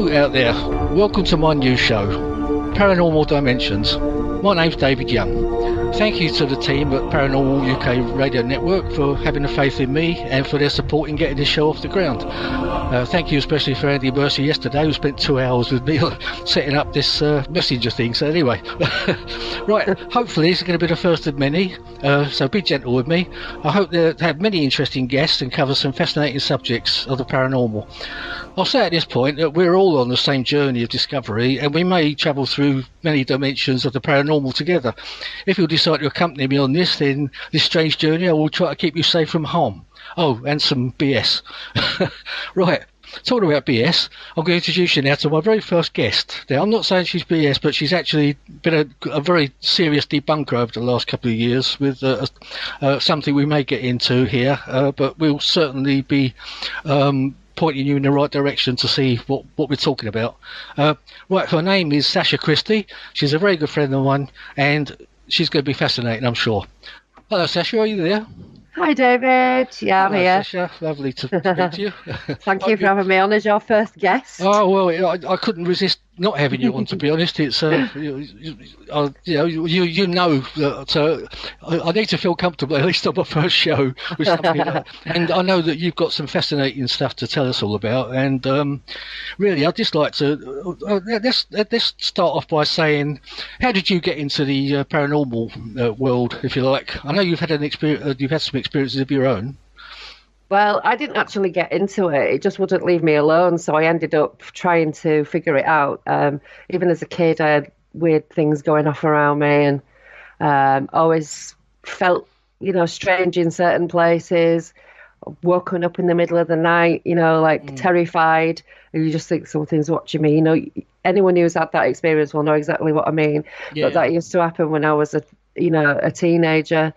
Hello out there, welcome to my new show, Paranormal Dimensions. My name's David Young. Thank you to the team at Paranormal UK Radio Network for having the faith in me and for their support in getting this show off the ground. Thank you especially for Andy Mercer yesterday, who spent 2 hours with me setting up this messenger thing. So anyway, right, hopefully it's going to be the first of many, so be gentle with me. I hope to have many interesting guests and cover some fascinating subjects of the paranormal. I'll say at this point that we're all on the same journey of discovery, and we may travel through many dimensions of the paranormal together. If you'll decide to accompany me on this, then this strange journey, I will try to keep you safe from harm. Oh, and some BS. Right, talking about BS, I'm going to introduce you now to my very first guest. Now, I'm not saying she's BS, but she's actually been a very serious debunker over the last couple of years with something we may get into here, but we'll certainly be pointing you in the right direction to see what we're talking about. Right, her name is Sacha Christie. She's a very good friend of mine, and she's going to be fascinating, I'm sure. Hello, Sacha, are you there? Hi, David. Yeah, I'm here. Sacha, lovely to speak to you. Thank you for having me on as your first guest. Oh, well, I couldn't resist not having you on, to be honest. It's you know that I need to feel comfortable at least on my first show with something like that. And I know that you've got some fascinating stuff to tell us all about, and really I'd just like to let's start off by saying, how did you get into the paranormal world, if you like? I know you've had you've had some experiences of your own. Well, I didn't actually get into it. It just wouldn't leave me alone. So I ended up trying to figure it out. Even as a kid, I had weird things going off around me, and always felt, strange in certain places. Woken up in the middle of the night, terrified. And you just think something's watching me. Anyone who's had that experience will know exactly what I mean. Yeah. But that used to happen when I was a teenager.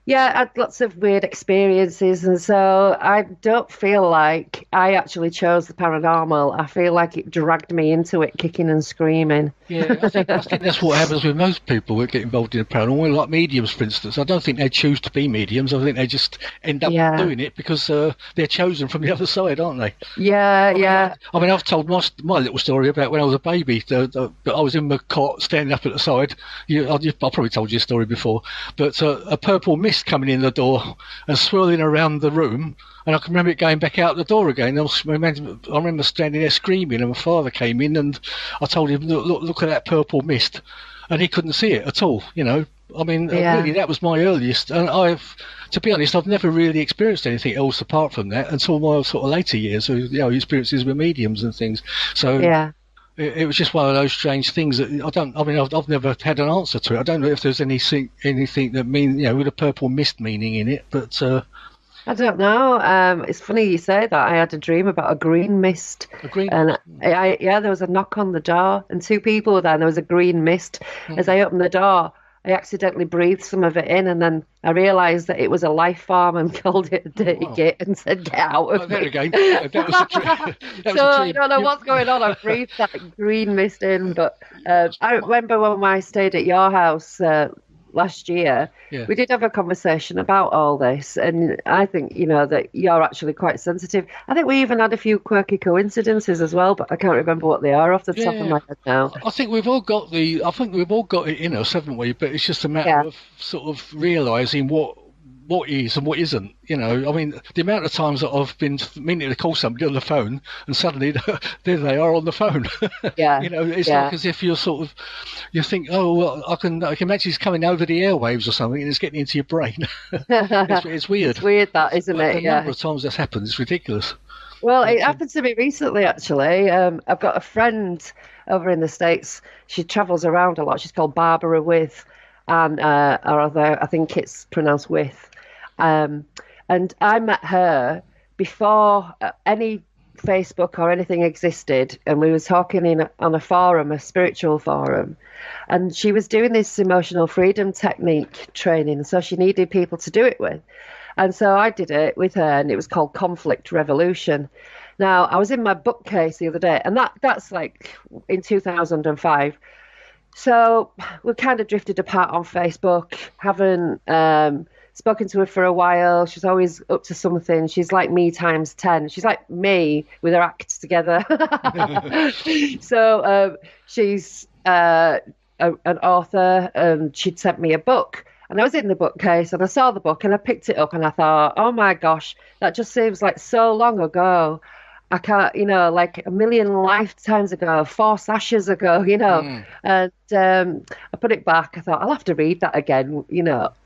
Yeah, I had lots of weird experiences, and so I don't feel like I actually chose the paranormal. I feel like it dragged me into it, kicking and screaming. Yeah, I think that's what happens with most people who get involved in the paranormal, like mediums, for instance. I don't think they choose to be mediums. I think they just end up doing it because they're chosen from the other side, aren't they? Yeah. I mean, I've told my little story about when I was a baby. I was in my cot, standing up at the side. I've probably told you a story before, but a purple mist coming in the door and swirling around the room, and I can remember it going back out the door again. I remember standing there screaming, and my father came in, and I told him, look at that purple mist, and he couldn't see it at all. I mean, really, that was my earliest, and to be honest, I've never really experienced anything else apart from that until my sort of later years, experiences with mediums and things. So yeah. It was just one of those strange things that I've never had an answer to it. I don't know if there's anything that with a purple mist meaning in it, but I don't know. It's funny you say that. I had a dream about a green mist. And there was a knock on the door, and two people were there, and there was a green mist. As I opened the door, I accidentally breathed some of it in, and then I realised that it was a life form and called it a dirty git and said, "Get out of me." Again, that was a dream. I don't know what's going on. I breathed that green mist in, but I remember when I stayed at your house last year, we did have a conversation about all this, and I think that you're actually quite sensitive. I think we even had a few quirky coincidences as well, but I can't remember what they are off the top of my head now. I think we've all got it in us, haven't we? But it's just a matter of sort of realising what is and what isn't. I mean, the amount of times that I've been meaning to call somebody on the phone, and suddenly there they are on the phone. Yeah. It's like as if you think, oh well, I can imagine it's coming over the airwaves or something, and it's getting into your brain. It's weird. It's weird, that, isn't it? The number of times that's happened is ridiculous. Well, it happened to me recently, actually. I've got a friend over in the States. She travels around a lot. She's called Barbara With, and I think it's pronounced With. And I met her before any Facebook or anything existed, and we was talking on a forum, a spiritual forum, and she was doing this emotional freedom technique training, so she needed people to do it with. And so I did it with her, and it was called Conflict Revolution. Now, I was in my bookcase the other day, and that's like in 2005. So we kind of drifted apart on Facebook, haven't spoken to her for a while. She's always up to something. She's like me times 10. She's like me with her act together. So she's an author, and she'd sent me a book. And I was in the bookcase and I saw the book and I picked it up and I thought, oh my gosh, that just seems like so long ago. I can't, like a million lifetimes ago, 4 Sashas ago, And I put it back. I thought, I'll have to read that again,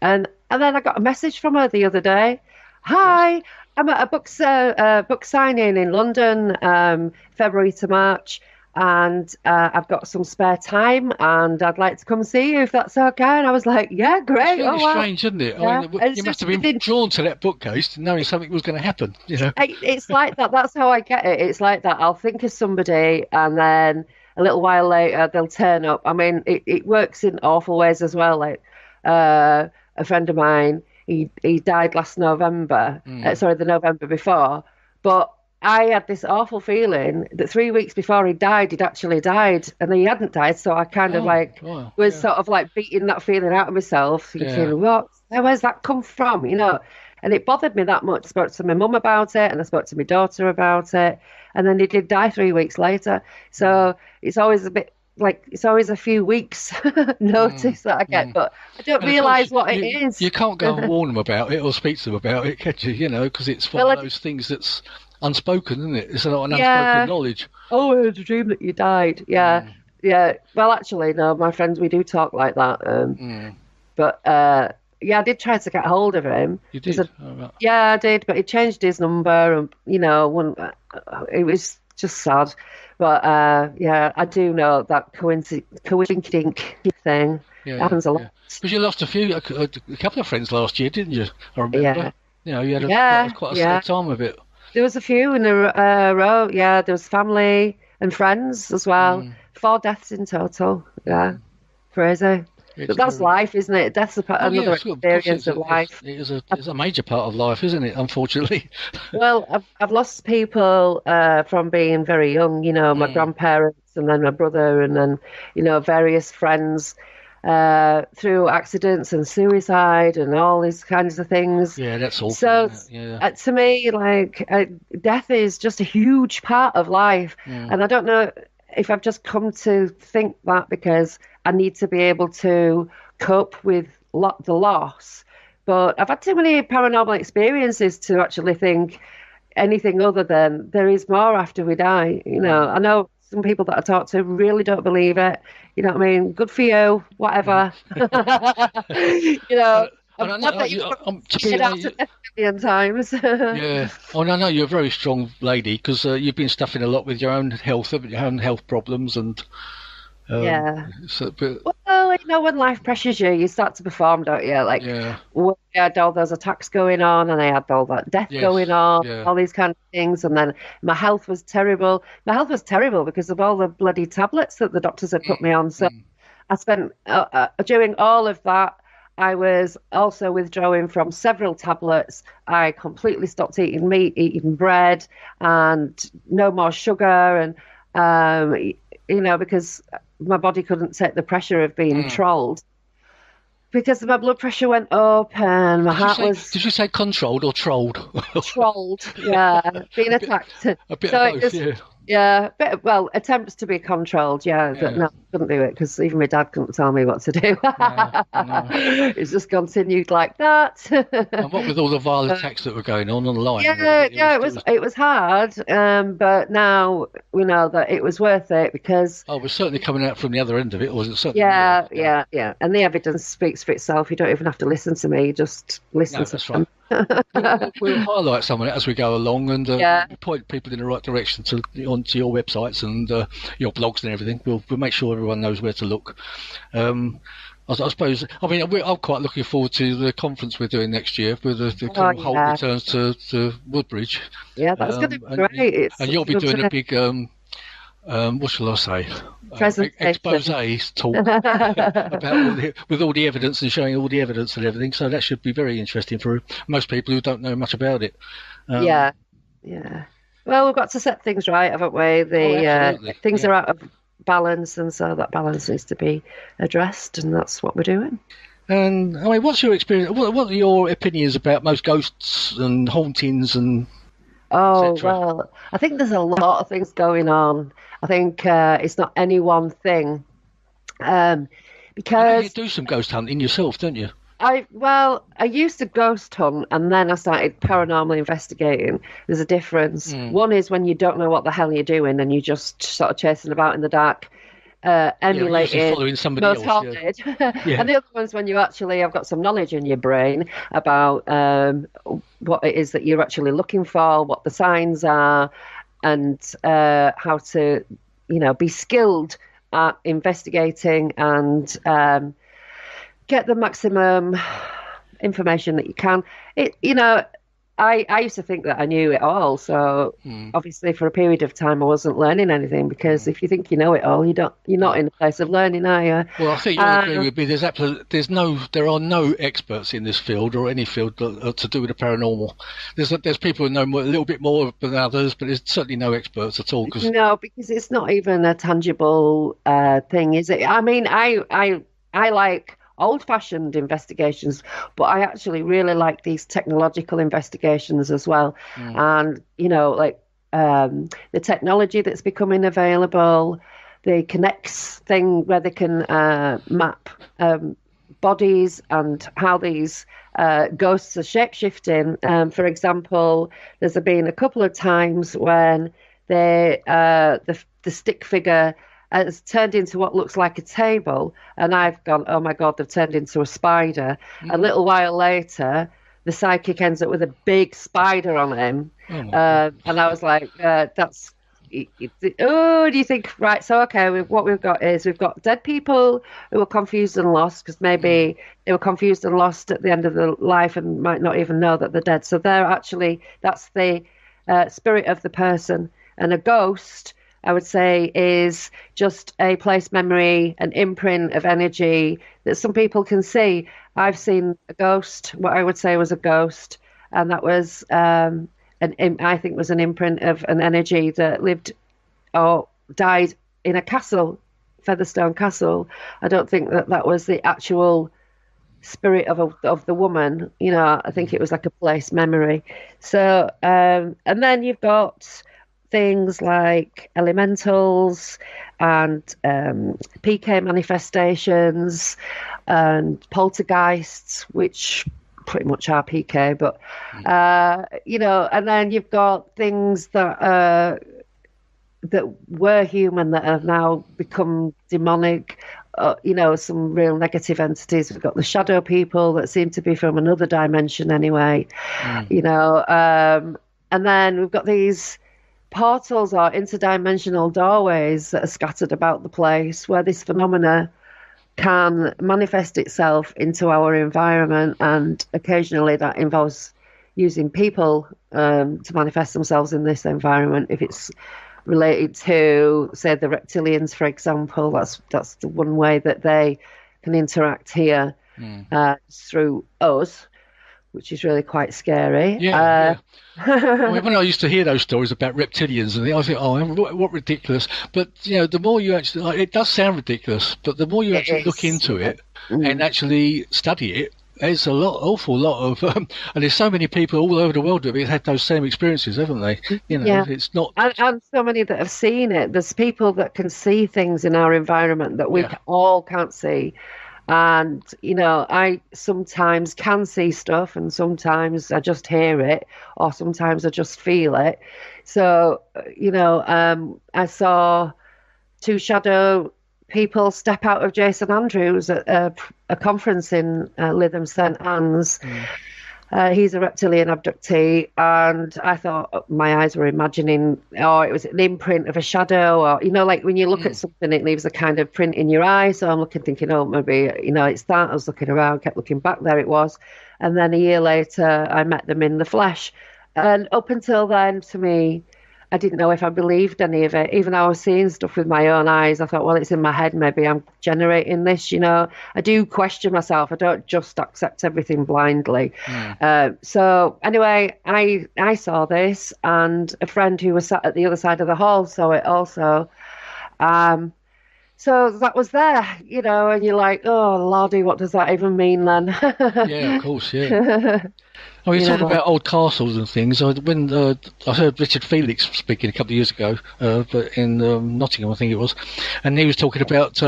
And then I got a message from her the other day. Hi, I'm at a book signing in London, February to March. And I've got some spare time and I'd like to come see you if that's okay. And I was like, yeah, great. It's really strange, isn't it? Yeah. I mean, you must have been drawn to that bookcase knowing something was going to happen, It's like that. That's how I get it. It's like that. I'll think of somebody and then a little while later they'll turn up. I mean, it works in awful ways as well. Like a friend of mine, he died last November. The November before. But I had this awful feeling that 3 weeks before he died, he'd actually died, and he hadn't died. So I kind of was sort of like beating that feeling out of myself, thinking, where's that come from? And it bothered me that much. I spoke to my mum about it, and I spoke to my daughter about it, and then he did die 3 weeks later. So it's always a bit like it's always a few weeks notice that I get, but I don't realise what it is. You can't go and warn them about it or speak to them about it, can you? Because it's one of those things that's unspoken, isn't it? It's not an unspoken knowledge. Oh, I had a dream that you died. Yeah. Well, actually, no, my friends, we do talk like that. But I did try to get hold of him. You did? Yeah, I did, but he changed his number, and it was just sad. But I do know that coincidink thing happens a lot. Because you lost a couple of friends last year, didn't you? I remember. Yeah. You had quite a sad time of it. There was a few in a row. Yeah, there was family and friends as well. 4 deaths in total. Yeah, crazy. But that's life, isn't it? Death's another experience of life. It's a major part of life, isn't it? Unfortunately. Well, I've lost people from being very young. My grandparents, and then my brother, and then various friends. Through accidents and suicide and all these kinds of things. Yeah, that's awful. So to me, death is just a huge part of life. And I don't know if I've just come to think that because I need to be able to cope with the loss. But I've had too many paranormal experiences to actually think anything other than there is more after we die. I know some people that I talk to really don't believe it. You know what I mean? Good for you, whatever. I'm glad that you've shit out a million times. Yeah. Oh, no, you're a very strong lady because you've been stuffing a lot with your own health, your own health problems, and Well, when life pressures you, you start to perform, don't you? We had all those attacks going on, and I had all that death going on, all these kind of things, and then my health was terrible. My health was terrible because of all the bloody tablets that the doctors had put me on. So I spent during all of that. I was also withdrawing from several tablets. I completely stopped eating meat, eating bread, and no more sugar, and because my body couldn't take the pressure of being trolled. Because my blood pressure went up and my heart was... Did you say controlled or trolled? Trolled, yeah. Being attacked. A bit of both, attempts to be controlled, but no, I couldn't do it because even my dad couldn't tell me what to do. No. It's just continued like that. And what with all the violent attacks that were going on online? It was hard, but now we know that it was worth it because... Oh, we're certainly coming out from the other end of it, wasn't it? Yeah. And the evidence speaks for itself. You don't even have to listen to me, just listen to them. Right. We'll highlight some of it as we go along and point people in the right direction onto your websites and your blogs and everything. We'll make sure everyone knows where to look. I suppose. I mean, I'm quite looking forward to the conference we're doing next year with the Holt returns to Woodbridge. Yeah, that's going to be great. And you'll be doing a big. What shall I say? Expose talk about with all the evidence and showing all the evidence and everything. So that should be very interesting for most people who don't know much about it. Yeah. Well, we've got to set things right, haven't we? Things are out of balance, and so that balance needs to be addressed, and that's what we're doing. And I mean, what's your experience? What are your opinions about most ghosts and hauntings and Oh, etc.? well, I think there's a lot of things going on. I think it's not any one thing. Um, I know you because do some ghost hunting yourself, don't you? I used to ghost hunt and then I started paranormal investigating. There's a difference. Mm. One is when you don't know what the hell you're doing and you're just sort of chasing about in the dark, Yeah, usually emulating following somebody most else. Yeah, haunted. yeah. And the other one's when you actually have got some knowledge in your brain about what it is that you're actually looking for, what the signs are, and how to, be skilled at investigating and get the maximum information that you can. I used to think that I knew it all. So obviously, for a period of time, I wasn't learning anything because if you think you know it all, you're not in a place of learning, are you? Well, I think you'll agree with me. There are no experts in this field or any field to do with the paranormal. There's people who know a little bit more than others, but there's certainly no experts at all. No, because it's not even a tangible thing, is it? I mean, I like old-fashioned investigations, but I actually really like these technological investigations as well. And like the technology that's becoming available, the Connects thing where they can map bodies and how these ghosts are shape-shifting. For example, there's been a couple of times when the stick figure has turned into what looks like a table, and I've gone, oh my God, they've turned into a spider. A little while later, the psychic ends up with a big spider on him, and I was like, that's. Oh, do you think, right? So, okay, what we've got dead people who are confused and lost because maybe they were confused and lost at the end of their life and might not even know that they're dead. So that's the spirit of the person. And a ghost, I would say, is just a place memory, an imprint of energy that some people can see. I've seen a ghost, what I would say was a ghost, and that was, I think was an imprint of an energy that lived or died in a castle, Featherstone Castle. I don't think that was the actual spirit of the woman. I think it was like a place memory. So, and then you've got things like elementals and PK manifestations and poltergeists, which pretty much are PK, but and then you've got things that were human that have now become demonic. Some real negative entities. We've got the shadow people that seem to be from another dimension anyway. And then we've got these portals or interdimensional doorways that are scattered about the place where this phenomena can manifest itself into our environment, and occasionally that involves using people to manifest themselves in this environment. If it's related to, say, the reptilians, for example, that's the one way that they can interact here through us, which is really quite scary. Yeah. I mean, when I used to hear those stories about reptilians, and I think, oh, what ridiculous. But the more you actually, it does sound ridiculous, but the more you actually look into it and actually study it, there's awful lot of, and there's so many people all over the world that have had those same experiences, haven't they? It's not, and so many that have seen it. There's people that can see things in our environment that we all can't see. And, I sometimes can see stuff and sometimes I just hear it or sometimes I just feel it. So, I saw two shadow people step out of Jason Andrews at a conference in Lytham St Anne's. He's a reptilian abductee, and I thought my eyes were imagining, it was an imprint of a shadow, or like when you look at something, it leaves a kind of print in your eye. So I'm thinking, maybe it's that. I was looking around, kept looking back, there it was, and then a year later, I met them in the flesh. And up until then, to me, I didn't know if I believed any of it. Even though I was seeing stuff with my own eyes, I thought, well, it's in my head. Maybe I'm generating this, I do question myself. I don't just accept everything blindly. So anyway, I saw this, and a friend who was sat at the other side of the hall saw it also. So that was there, and you're like, oh, Lordy, what does that even mean then? Yeah, of course, yeah. I mean, You talking know, about old castles and things. When I heard Richard Felix speaking a couple of years ago, but in Nottingham, I think it was, and he was talking about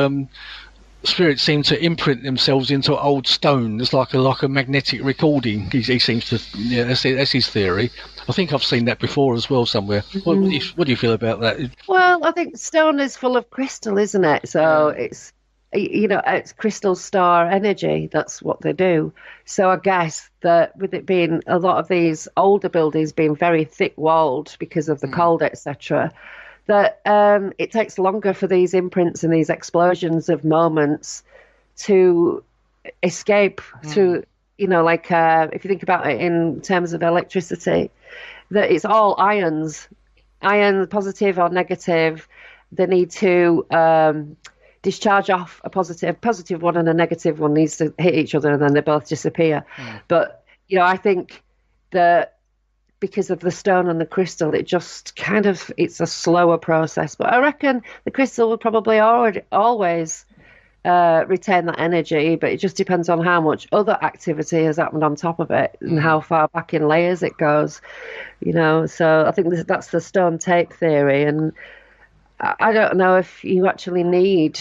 spirits seem to imprint themselves into old stone. It's like a magnetic recording. He seems to, yeah, that's his theory. I think I've seen that before as well somewhere. What do you feel about that? well, I think stone is full of crystal, isn't it? So Yeah. it's crystal star energy. That's what they do. So I guess that with it being a lot of these older buildings being very thick walled because of the cold, etc., that it takes longer for these imprints and these explosions of moments to escape through, if you think about it in terms of electricity, that it's all ions, positive or negative. They need to discharge off a positive one, and a negative one needs to hit each other, and then they both disappear. But I think that because of the stone and the crystal, it's a slower process. But I reckon the crystal will probably always retain that energy, but it just depends on how much other activity has happened on top of it and how far back in layers it goes. So I think that's the stone tape theory, and I don't know if you actually need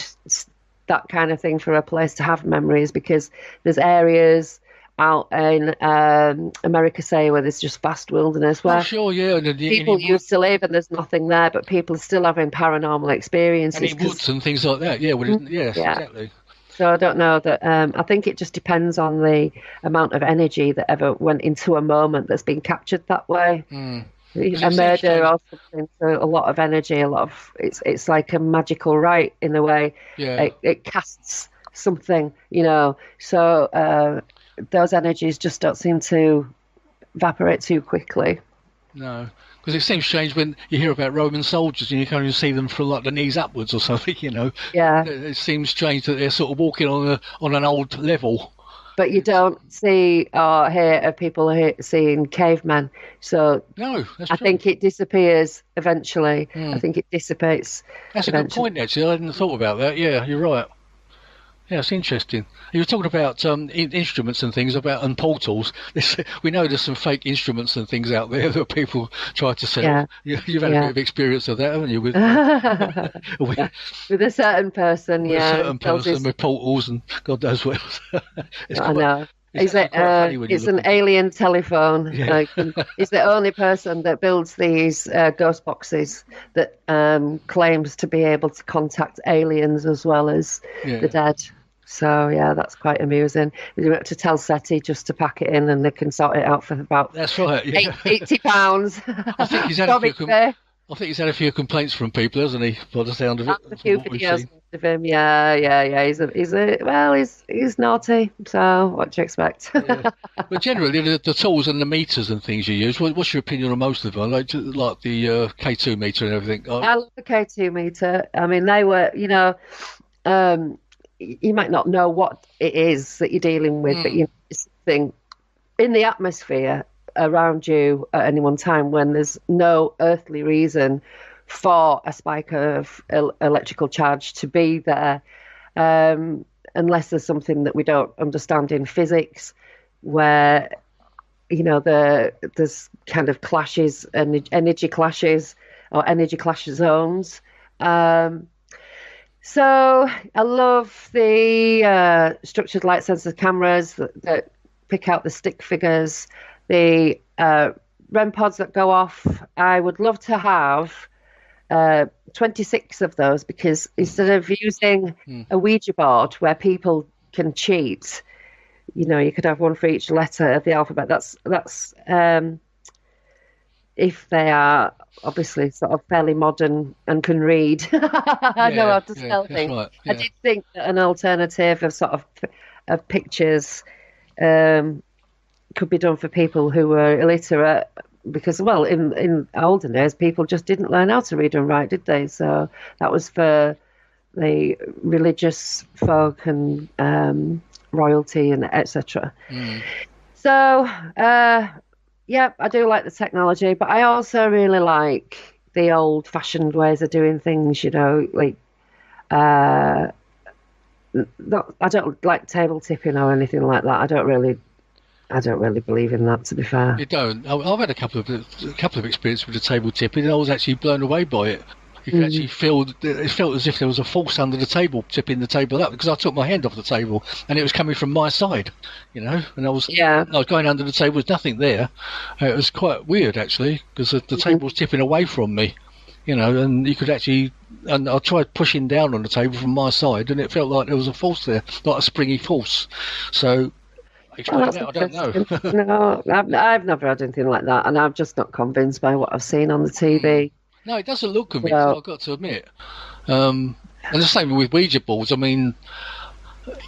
that kind of thing for a place to have memories, because there's areas out in America, say, where there's just vast wilderness where Sure, yeah. people used to live and there's nothing there, but people are still having paranormal experiences. And in woods and things like that, yeah. Yes, Yeah. exactly. So I don't know that. I think it just depends on the amount of energy that ever went into a moment that's been captured that way. A murder or something, so a lot of energy, it's like a magical rite in a way. Yeah. It casts something, so those energies just don't seem to evaporate too quickly. No, because it seems strange when you hear about Roman soldiers and you can only see them from like the knees upwards or something. Yeah. It seems strange that they're sort of walking on an old level. But you don't see or hear of people seeing cavemen. So No, that's I true. think it disappears eventually. I think it dissipates. That's a good point, actually. I hadn't thought about that. Yeah, you're right. Yeah, it's interesting. You were talking about instruments and things and portals. We know there's some fake instruments and things out there that people try to sell. Yeah. You've had a bit of experience of that, haven't you? With with a certain person, a certain person with portals and God knows what else. I know. It's an alien telephone. Yeah. He's the only person that builds these ghost boxes that claims to be able to contact aliens as well as the dead. So, yeah, that's quite amusing. You have to tell SETI just to pack it in and they can sort it out for about That's right, yeah. £80. I think he's had a few complaints from people, hasn't he? By the sound of it. A few videos of him. Yeah. He's naughty. So what do you expect? Yeah. But generally, the tools and the meters and things you use. What's your opinion on most of them? Like the K2 meter and everything. I love the K2 meter. I mean, they were, you might not know what it is that you're dealing with, but it's something in the atmosphere around you at any one time when there's no earthly reason for a spike of electrical charge to be there, unless there's something that we don't understand in physics, where there's kind of clashes and energy clashes or energy clash zones. So I love the structured light sensor cameras that pick out the stick figures, the REM pods that go off. I would love to have 26 of those, because instead of using a Ouija board where people can cheat, you could have one for each letter of the alphabet. That's if they are obviously sort of fairly modern and can read. I know how to spell things. Right, yeah. I did think that an alternative of sort of pictures could be done for people who were illiterate, because, well, in older days, people just didn't learn how to read and write, did they? So that was for the religious folk and royalty and etc. So, yeah, I do like the technology, but I also really like the old-fashioned ways of doing things, like I don't like table tipping or anything like that. I don't really believe in that, to be fair. You don't. I've had a couple of experiences with the table tipping, and I was actually blown away by it. You could actually feel it felt as if there was a force under the table tipping the table up, because I took my hand off the table and it was coming from my side, and I was going under the table. There's nothing there. It was quite weird actually, because the table was tipping away from me, and you could actually. And I tried pushing down on the table from my side, and it felt like there was a force there, like a springy force. So. Explain that, I don't know. No, I've never had anything like that, and I'm just not convinced by what I've seen on the TV. No, it doesn't look convincing, I've got to admit. And the same with Ouija boards. I mean,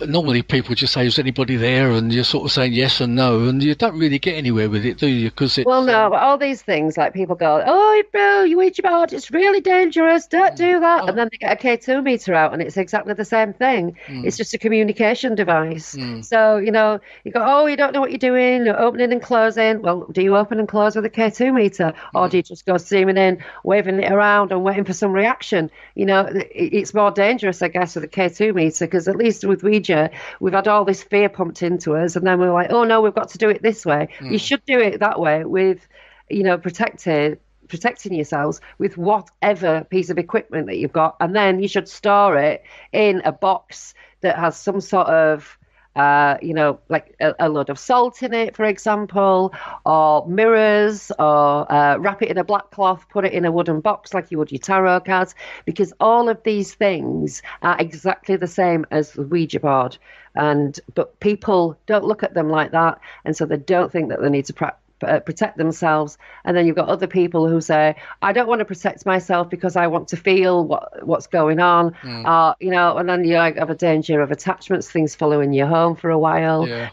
normally people just say, is anybody there? And you're sort of saying yes and no, and you don't really get anywhere with it, do you? Because it's, but all these things, like people go, oh, bro, you Ouija board, it's really dangerous, don't do that. And then they get a K2 meter out, and it's exactly the same thing. It's just a communication device. So, you go, oh, you don't know what you're doing, you're opening and closing. Well, do you open and close with a K2 meter? Or do you just go zooming in, waving it around and waiting for some reaction? It's more dangerous, I guess, with a K2 meter, because at least with Ouija, we've had all this fear pumped into us, and then we're like, oh no, we've got to do it this way. You should do it that way with, protecting yourselves with whatever piece of equipment that you've got, and then you should store it in a box that has some sort of like a load of salt in it, for example, or mirrors, or wrap it in a black cloth, put it in a wooden box like you would your tarot cards, because all of these things are exactly the same as the Ouija board. But people don't look at them like that, and so they don't think that they need to protect themselves. And then you've got other people who say, I don't want to protect myself because I want to feel what's going on, and then you have a danger of attachments, things following you home for a while, and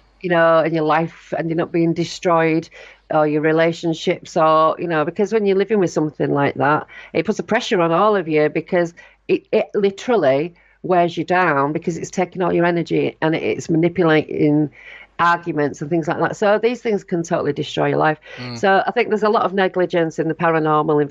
your life ending up being destroyed, or your relationships, or because when you're living with something like that, it puts a pressure on all of you, because it literally wears you down, because it's taking all your energy and it's manipulating arguments and things like that. So these things can totally destroy your life. So I think there's a lot of negligence in the paranormal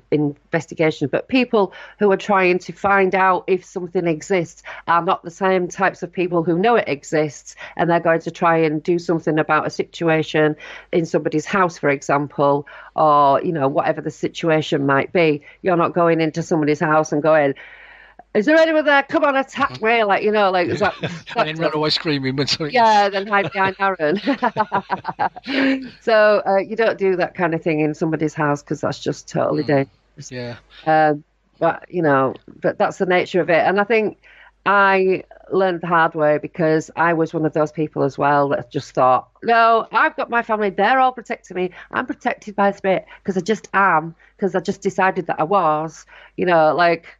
investigation, but people who are trying to find out if something exists are not the same types of people who know it exists, and they're going to try and do something about a situation in somebody's house, for example, or whatever the situation might be. You're not going into somebody's house and going, is there anyone there? Come on, attack me! Is that, and then run away screaming when something. Yeah, then hide behind Aaron. So you don't do that kind of thing in somebody's house, because that's just totally dangerous. Yeah. But that's the nature of it, and I think I learned the hard way, because I was one of those people as well that just thought, no, I've got my family, they're all protecting me, I'm protected by the spirit, because I just am, because I just decided that I was, like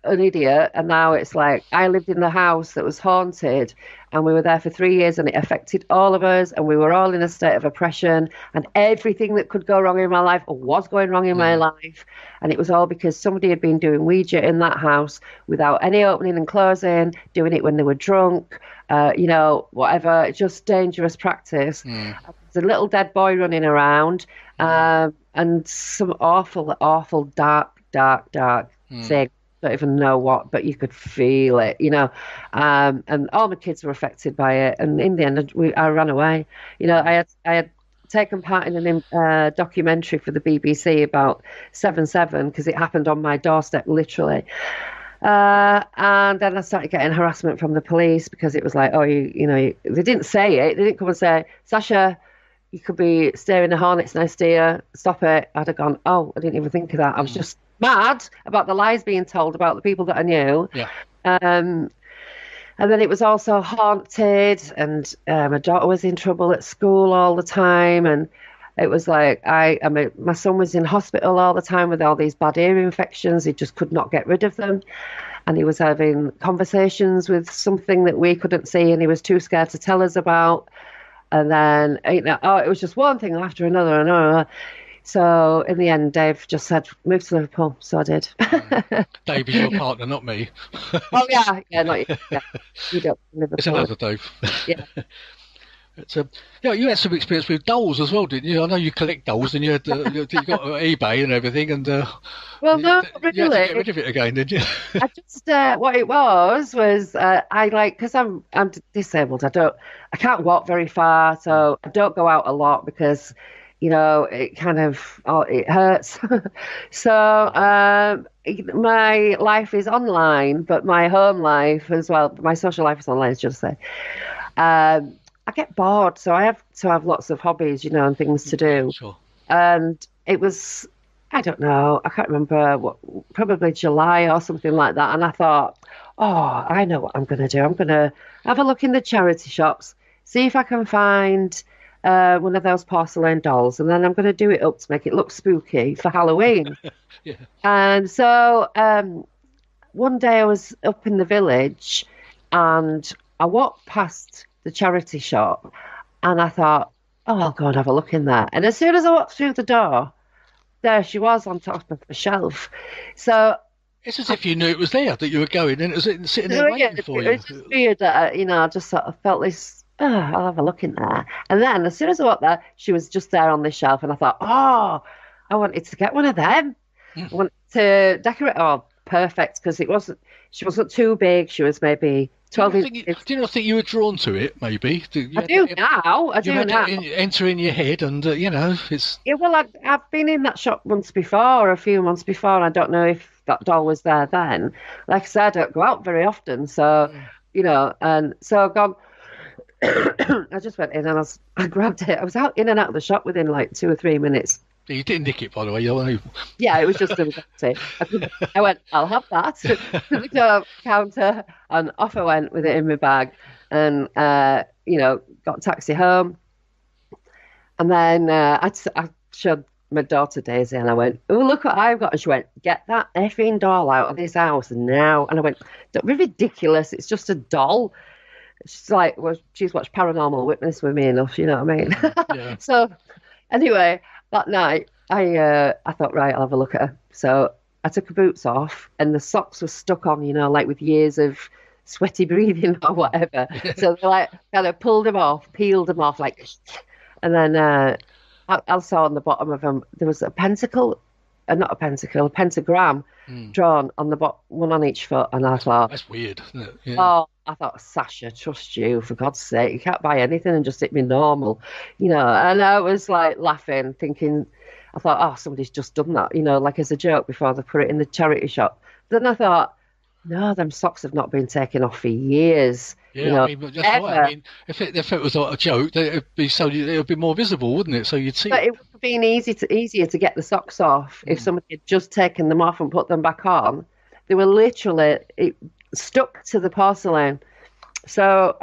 an idiot. And now it's like, I lived in the house that was haunted, and we were there for 3 years, and it affected all of us, and we were all in a state of oppression, and everything that could go wrong in my life was going wrong in my life. And it was all because somebody had been doing Ouija in that house without any opening and closing, doing it when they were drunk, whatever, just dangerous practice. There's a little dead boy running around, and some awful dark thing. Don't even know what, but you could feel it, and all my kids were affected by it. And in the end, I ran away. I had taken part in a documentary for the BBC about 7/7, because it happened on my doorstep, literally. And then I started getting harassment from the police, because it was like, oh, they didn't say it. They didn't come and say, Sacha, you could be staring a hornet's nest here, stop it. I'd have gone, oh, I didn't even think of that. I was just mad about the lies being told about the people that I knew. Yeah. And then it was also haunted, and my daughter was in trouble at school all the time, and it was like my son was in hospital all the time with all these bad ear infections. He just could not get rid of them, and he was having conversations with something that we couldn't see, and he was too scared to tell us about. And then it was just one thing after another. So in the end, Dave just said, move to Liverpool. So I did. Dave is your partner, not me. Oh, yeah, not you. Yeah. You don't live It's another Dave. Yeah. It's you had some experience with dolls as well, didn't you? I know you collect dolls, and you had you got eBay and everything, and Well, no, not you had to get really. rid of it again, didn't you? I just what it was I like, because I'm disabled. I can't walk very far, so I don't go out a lot because it kind of it hurts. So my life is online, but my home life as well, my social life is online, should I say. I get bored, so I have to have lots of hobbies, and things to do. Sure. And it was, I don't know, I can't remember what, probably July or something like that. And I thought, oh, I know what I'm going to do. I'm going to have a look in the charity shops, see if I can find one of those porcelain dolls, and then I'm going to do it up to make it look spooky for Halloween. Yeah. And so one day I was up in the village and I walked past the charity shop and I thought, oh, I'll go and have a look in there. And as soon as I walked through the door, there she was on top of the shelf. So It's as if you knew it was there, that you were going, and it was sitting there waiting for you. it was just weird that I just sort of felt this. Oh, I'll have a look in there. And then as soon as I walked there, she was just there on the shelf, and I thought, oh, I wanted to get one of them. I wanted to decorate. Oh, perfect, because she wasn't too big. She was maybe 12 inches. Do you not think you were drawn to it? Maybe I do now. Enter in your head, and it's. Yeah, well, I've been in that shop a few months before, and I don't know if that doll was there then. Like I said, I don't go out very often, so and so I've gone. I just went in and I grabbed it. I was out in and out of the shop within like 2 or 3 minutes. You didn't nick it, by the way. Yeah, it was just empty. I went, I'll have that to the counter, and off I went with it in my bag, and got a taxi home, and then I showed my daughter Daisy, and I went, oh, look what I've got. And she went, get that effing doll out of this house now. And I went, don't be ridiculous. It's just a doll. She's like, well, she's watched Paranormal Witness with me enough, you know what I mean? Yeah. So anyway, that night I thought, right, I'll have a look at her. So I took her boots off, and the socks were stuck on, like with years of sweaty breathing or whatever. So they like kind of pulled them off, peeled them off, like, and then I saw on the bottom of them there was a pentacle, not a pentacle, a pentagram drawn on the bottom, one on each foot, and I thought, that's weird, isn't it? Yeah. Oh, I thought, Sacha, trust you, for God's sake, you can't buy anything and just hit me normal, And I was like laughing, thinking, I thought, oh, somebody's just done that, like as a joke before they put it in the charity shop. Then I thought, no, them socks have not been taken off for years. Yeah, that's right. I mean, if it was like a joke, it would be more visible, wouldn't it? So you'd see. But it would have been easier to get the socks off if somebody had just taken them off and put them back on. They were literally stuck to the porcelain. So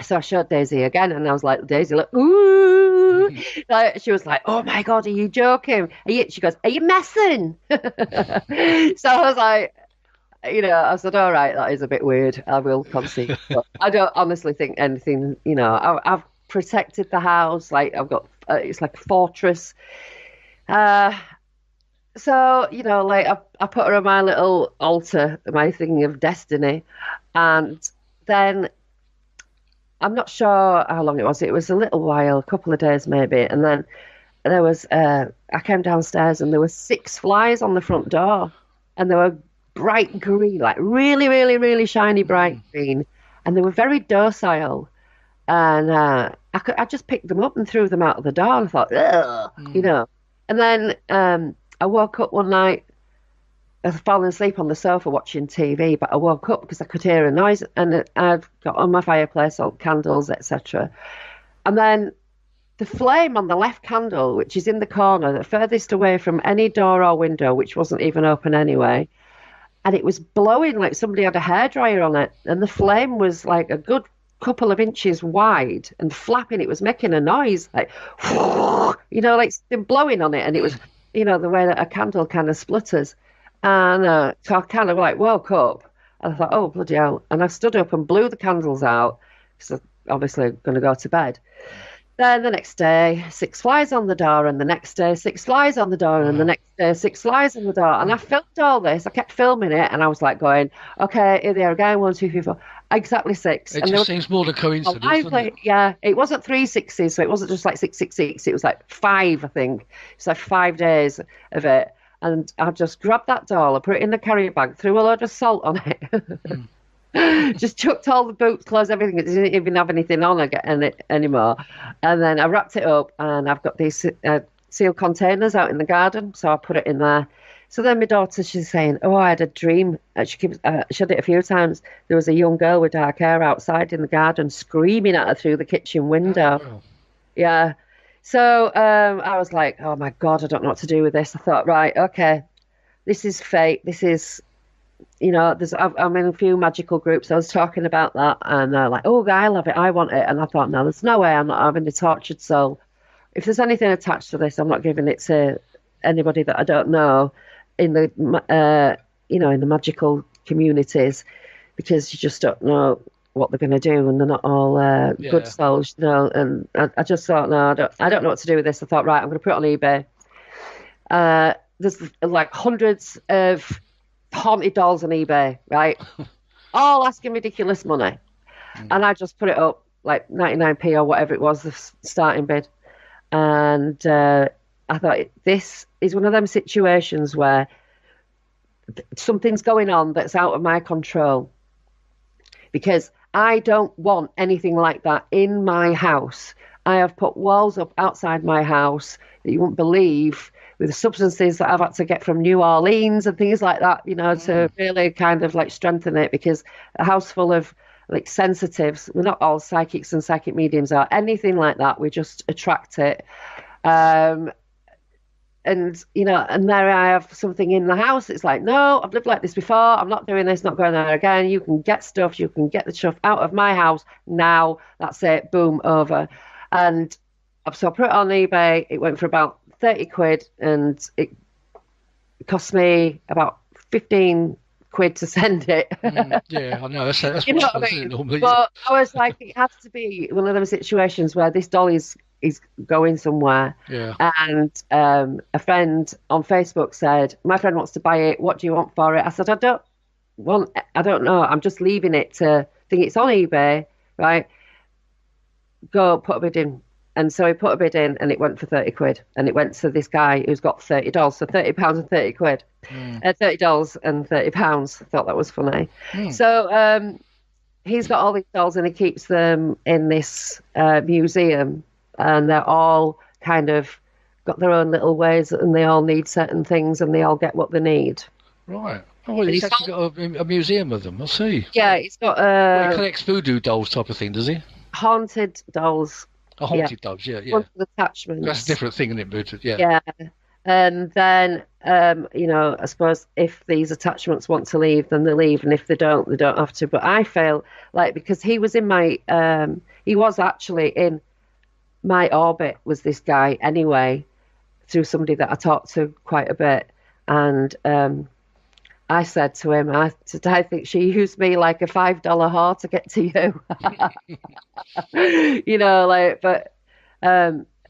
so I showed Daisy again, and I was like, Daisy, look, ooh. She was like, oh my God, are you joking? She goes, are you messing? So I was like, I said, all right, that is a bit weird. I will concede. But I don't honestly think anything, I've protected the house. Like I've got, it's like a fortress. So, like I put her on my little altar, my thing of destiny. And then I'm not sure how long it was. It was a little while, a couple of days maybe. And then there was, I came downstairs and there were 6 flies on the front door. And they were bright green, like really, really, really shiny bright green. And they were very docile. And I just picked them up and threw them out of the door and thought, ugh, And then I woke up one night, I was falling asleep on the sofa watching TV, but I woke up because I could hear a noise, and I've got on my fireplace all candles, etc. And then the flame on the left candle, which is in the corner, the furthest away from any door or window, which wasn't even open anyway, and it was blowing like somebody had a hairdryer on it, and the flame was like a good couple of inches wide and flapping. It was making a noise like, like something blowing on it, and it was, the way that a candle kind of splutters. And so I kind of like woke up and I thought, oh, bloody hell. And I stood up and blew the candles out because I'm obviously going to go to bed. Then the next day, 6 flies on the door, and the next day, 6 flies on the door, and the next day, 6 flies on the door. And I filmed all this. I kept filming it, and I was like going, okay, here they are again, 1, 2, 3, 4. exactly 6. It And just seems more than coincidence, doesn't it? Yeah, it wasn't 360s, so it wasn't just like 666. It was like 5, I think. It's like 5 days of it. And I just grabbed that doll, I put it in the carrier bag, threw a load of salt on it, just chucked all the boots, clothes, everything. It didn't even have anything on anymore. And then I wrapped it up, and I've got these sealed containers out in the garden, so I put it in there. So then my daughter, she's saying, "Oh, I had a dream." She had it a few times. There was a young girl with dark hair outside in the garden, screaming at her through the kitchen window. Oh, wow. Yeah. So I was like, "Oh my God, I don't know what to do with this." I thought, right, okay, this is fate. This is, I'm in a few magical groups. I was talking about that, and they're like, "Oh, I love it. I want it." And I thought, no, there's no way I'm not having a tortured soul. If there's anything attached to this, I'm not giving it to anybody that I don't know in the in the magical communities, because you just don't know what they're going to do, and they're not all good souls, And I just thought, no, I don't know what to do with this. I thought, right, I'm going to put it on eBay. There's like hundreds of haunted dolls on eBay, right? All asking ridiculous money, and I just put it up like 99p or whatever it was, the starting bid. And I thought, this is one of them situations where something's going on that's out of my control, because I don't want anything like that in my house. I have put walls up outside my house that you wouldn't believe, with the substances that I've had to get from New Orleans and things like that, to really kind of like strengthen it, because a house full of like sensitives, we're not all psychics and psychic mediums or anything like that. We just attract it. And there I have something in the house. It's like, no, I've lived like this before. I'm not doing this, not going there again. You can get stuff. You can get the stuff out of my house now. That's it. Boom, over. And so I put it on eBay. It went for about 30 quid, and it cost me about 15 quid to send it. Yeah, I know. That's you know what what I it mean? normally. But I was like, it has to be one of those situations where this doll is going somewhere. Yeah. And a friend on Facebook said, "My friend wants to buy it. What do you want for it?" I said, I don't know. I'm just leaving it to think it's on eBay, right? Go put a bid in. And so he put a bid in, and it went for 30 quid. And it went to this guy who's got $30. So £30 and 30 quid. $30 and £30. I thought that was funny. So he's got all these dolls, and he keeps them in this museum. And they're all kind of got their own little ways, and they all need certain things, and they all get what they need. Right. Oh, well, he's actually got a museum of them. I see. Yeah, he's got he collects voodoo dolls type of thing, does he? Haunted dolls. Haunted dolls, yeah. Attachments. That's a different thing, isn't it, Bridget? Yeah. Yeah. And then, I suppose if these attachments want to leave, then they leave. And if they don't have to. But I feel like, because he was in my, he was actually in my orbit, was this guy anyway, through somebody that I talked to quite a bit. And I said to him, I think she used me like a $5 whore to get to you. But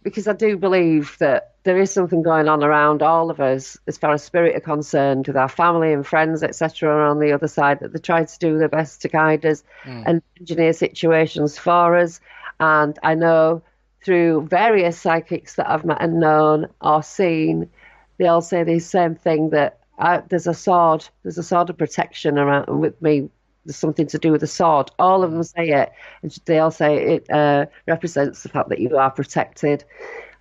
because I do believe that there is something going on around all of us as far as spirit are concerned, with our family and friends, etc., on the other side, that they try to do their best to guide us and engineer situations for us. And I know through various psychics that I've met and known or seen, they all say the same thing, that there's a sword of protection around with me. There's something to do with the sword. All of them say it, and they all say it represents the fact that you are protected.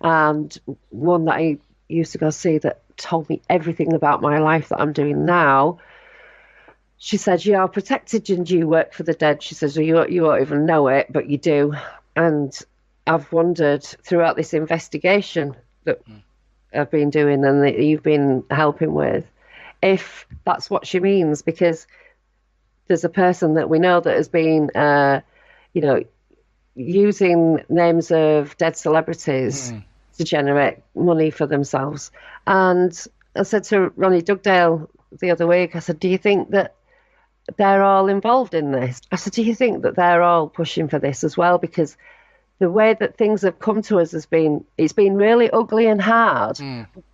And one that I used to go see that told me everything about my life that I'm doing now, she said, "You are protected and you work for the dead." She says, "You won't even know it, but you do." And I've wondered throughout this investigation that I've been doing and that you've been helping with, if that's what she means, because there's a person that we know that has been, using names of dead celebrities to generate money for themselves. And I said to Ronnie Dugdale the other week, I said, "Do you think that they're all involved in this?" I said, "Do you think that they're all pushing for this as well?" Because the way that things have come to us it's been really ugly and hard.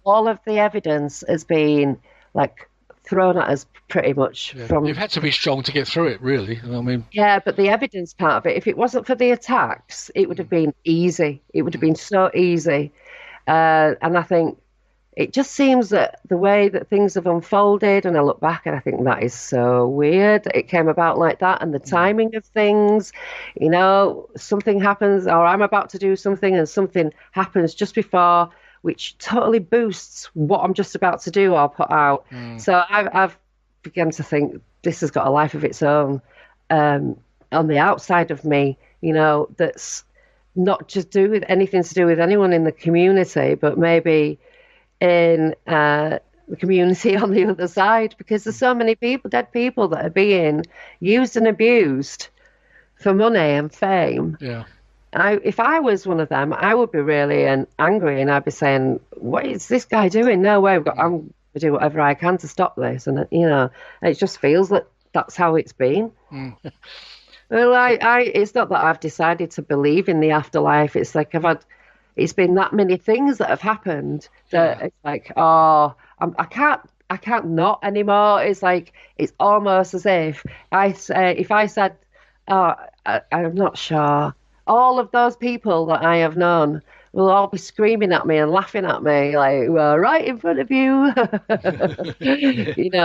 All of the evidence has been like thrown at us pretty much from. You've had to be strong to get through it, really. I mean, Yeah, but the evidence part of it, if it wasn't for the attacks, it would have been easy. It would have been so easy. And I think it just seems that the way that things have unfolded, and I look back and I think that is so weird that it came about like that, and the timing of things, something happens, or I'm about to do something and something happens just before, which totally boosts what I'm just about to do or put out. So I've begun to think this has got a life of its own on the outside of me, that's not just anything to do with anyone in the community, but maybe in the community on the other side, because there's so many dead people that are being used and abused for money and fame. Yeah. If I was one of them, I would be really angry, and I'd be saying, "What is this guy doing? No way! I'm going to do whatever I can to stop this." And it just feels like that's how it's been. Well, it's not that I've decided to believe in the afterlife. It's like it's been that many things that have happened that it's like, I can't not anymore. It's like it's almost as if I said, I'm not sure. All of those people that I have known will all be screaming at me and laughing at me, like, well, right in front of you.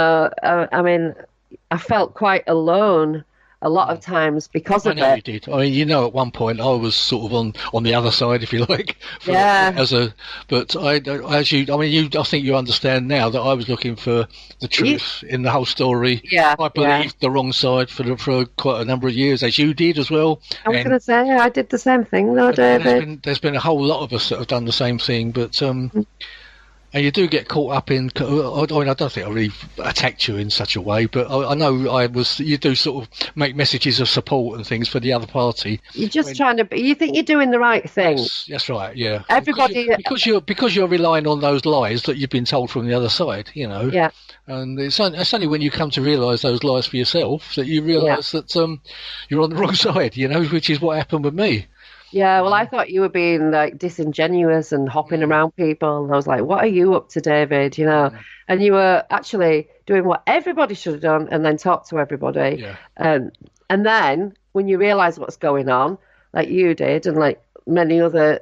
I mean, I felt quite alone a lot of times because of it. I know you did. I mean, at one point I was sort of on the other side, if you like. But I think you understand now that I was looking for the truth in the whole story. Yeah, I believed the wrong side for quite a number of years, as you did as well. I was going to say I did the same thing, though, David. There's been a whole lot of us that have done the same thing, but. And you do get caught up in. I don't think I really attacked you in such a way, but I know you do sort of make messages of support and things for the other party. You're just trying to. You think you're doing the right thing. That's right. Yeah. Everybody. Because you're relying on those lies that you've been told from the other side. Yeah. And it's only when you come to realise those lies for yourself that you realise that you're on the wrong side. Which is what happened with me. Yeah, well, I thought you were being like disingenuous and hopping around people. And I was like, what are you up to, David? And you were actually doing what everybody should have done and then talk to everybody. Yeah. And then when you realise what's going on, like you did, and like many other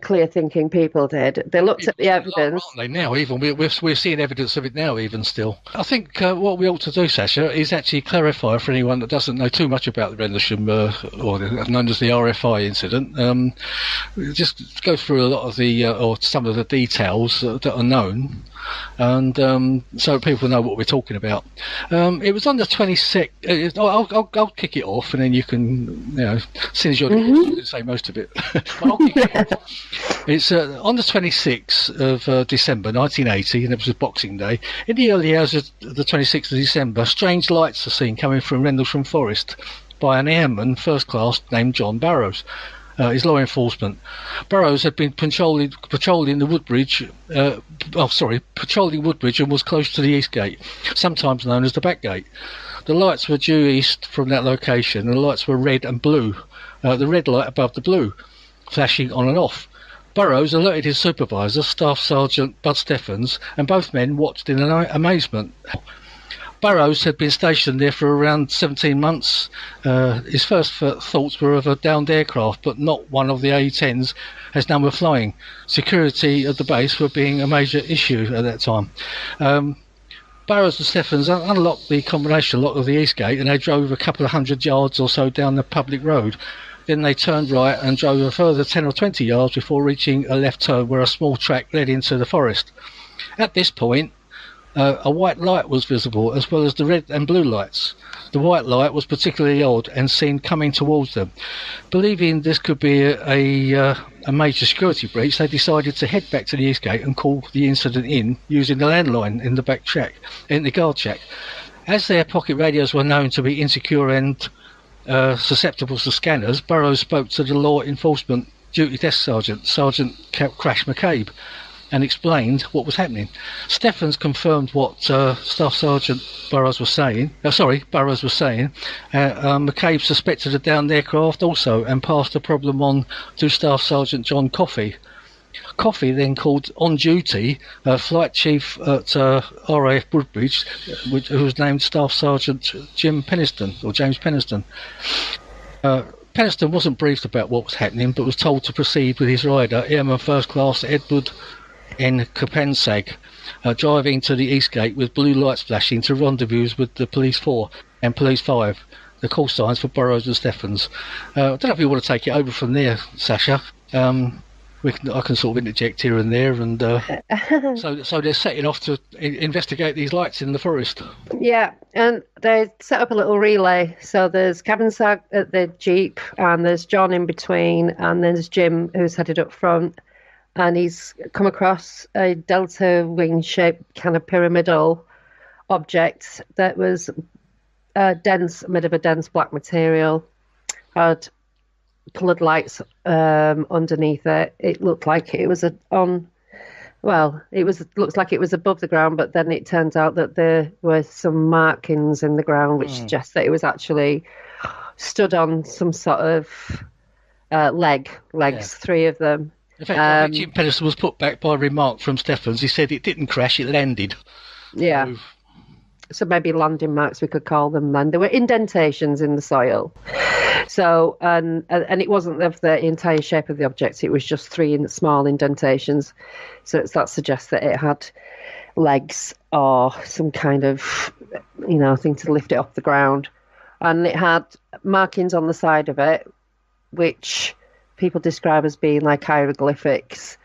clear-thinking people did, they looked at the evidence. Aren't they now? Even we're seeing evidence of it now. Even still, I think what we ought to do, Sacha, is actually clarify for anyone that doesn't know too much about the Rendlesham or known as the RFI incident. Just go through a lot of the or some of the details that are known, and so people know what we're talking about. It was on the 26th. I'll kick it off, and then you can, as soon as you're say most of it. I'll kick it off. It's on the 26th of December 1980, and it was a Boxing Day. In the early hours of the 26th of December, strange lights are seen coming from Rendlesham Forest by an airman, first class, named John Burrows. His law enforcement. Burrows had been patrolling the Woodbridge. Patrolling Woodbridge and was close to the East Gate, sometimes known as the Back Gate. The lights were due east from that location, and the lights were red and blue. The red light above the blue, flashing on and off. Burrows alerted his supervisor, Staff Sergeant Bud Steffens, and both men watched in amazement. Burrows had been stationed there for around 17 months. His first thoughts were of a downed aircraft, but not one of the A-10s, as none were flying. Security at the base were being a major issue at that time. Burrows and Steffens unlocked the combination lock of the East Gate, and they drove a couple of 100 yards or so down the public road. Then they turned right and drove a further 10 or 20 yards before reaching a left turn where a small track led into the forest. At this point, a white light was visible, as well as the red and blue lights. The white light was particularly odd and seen coming towards them. Believing this could be a major security breach, they decided to head back to the East Gate and call the incident in using the landline in the guard shack. As their pocket radios were known to be insecure and susceptible to scanners, Burrows spoke to the law enforcement duty desk sergeant, Sergeant Crash McCabe, and explained what was happening. Steffens confirmed what Staff Sergeant Burrows was saying. McCabe suspected a downed aircraft also and passed the problem on to Staff Sergeant John Coffey. Coffey then called on duty Flight Chief at RAF Woodbridge, who was named Staff Sergeant James Penniston. Penniston wasn't briefed about what was happening, but was told to proceed with his rider, Airman First Class Edward N. Kapensag, driving to the East Gate with blue lights flashing to rendezvous with the Police 4 and Police 5, the call signs for Burrows and Stephens. I don't know if you want to take it over from there, Sacha. I can sort of interject here and there, and so they're setting off to investigate these lights in the forest. Yeah, and they set up a little relay. So there's Kapensag at the Jeep, and there's John in between, and there's Jim who's headed up front, and he's come across a delta wing-shaped kind of pyramidal object that was made of a dense black material, had coloured lights underneath it. It looked like it was looks like it was above the ground, but then it turns out that there were some markings in the ground which suggests that it was actually stood on some sort of legs, 3 of them. In fact, Jim Penniston was put back by a remark from Stephens. He said it didn't crash, it landed. Yeah. So maybe landing marks, we could call them then. There were indentations in the soil. So, and it wasn't of the entire shape of the object, it was just 3 small indentations. So that suggests that it had legs or some kind of, thing to lift it off the ground. And it had markings on the side of it, which people describe as being like hieroglyphics.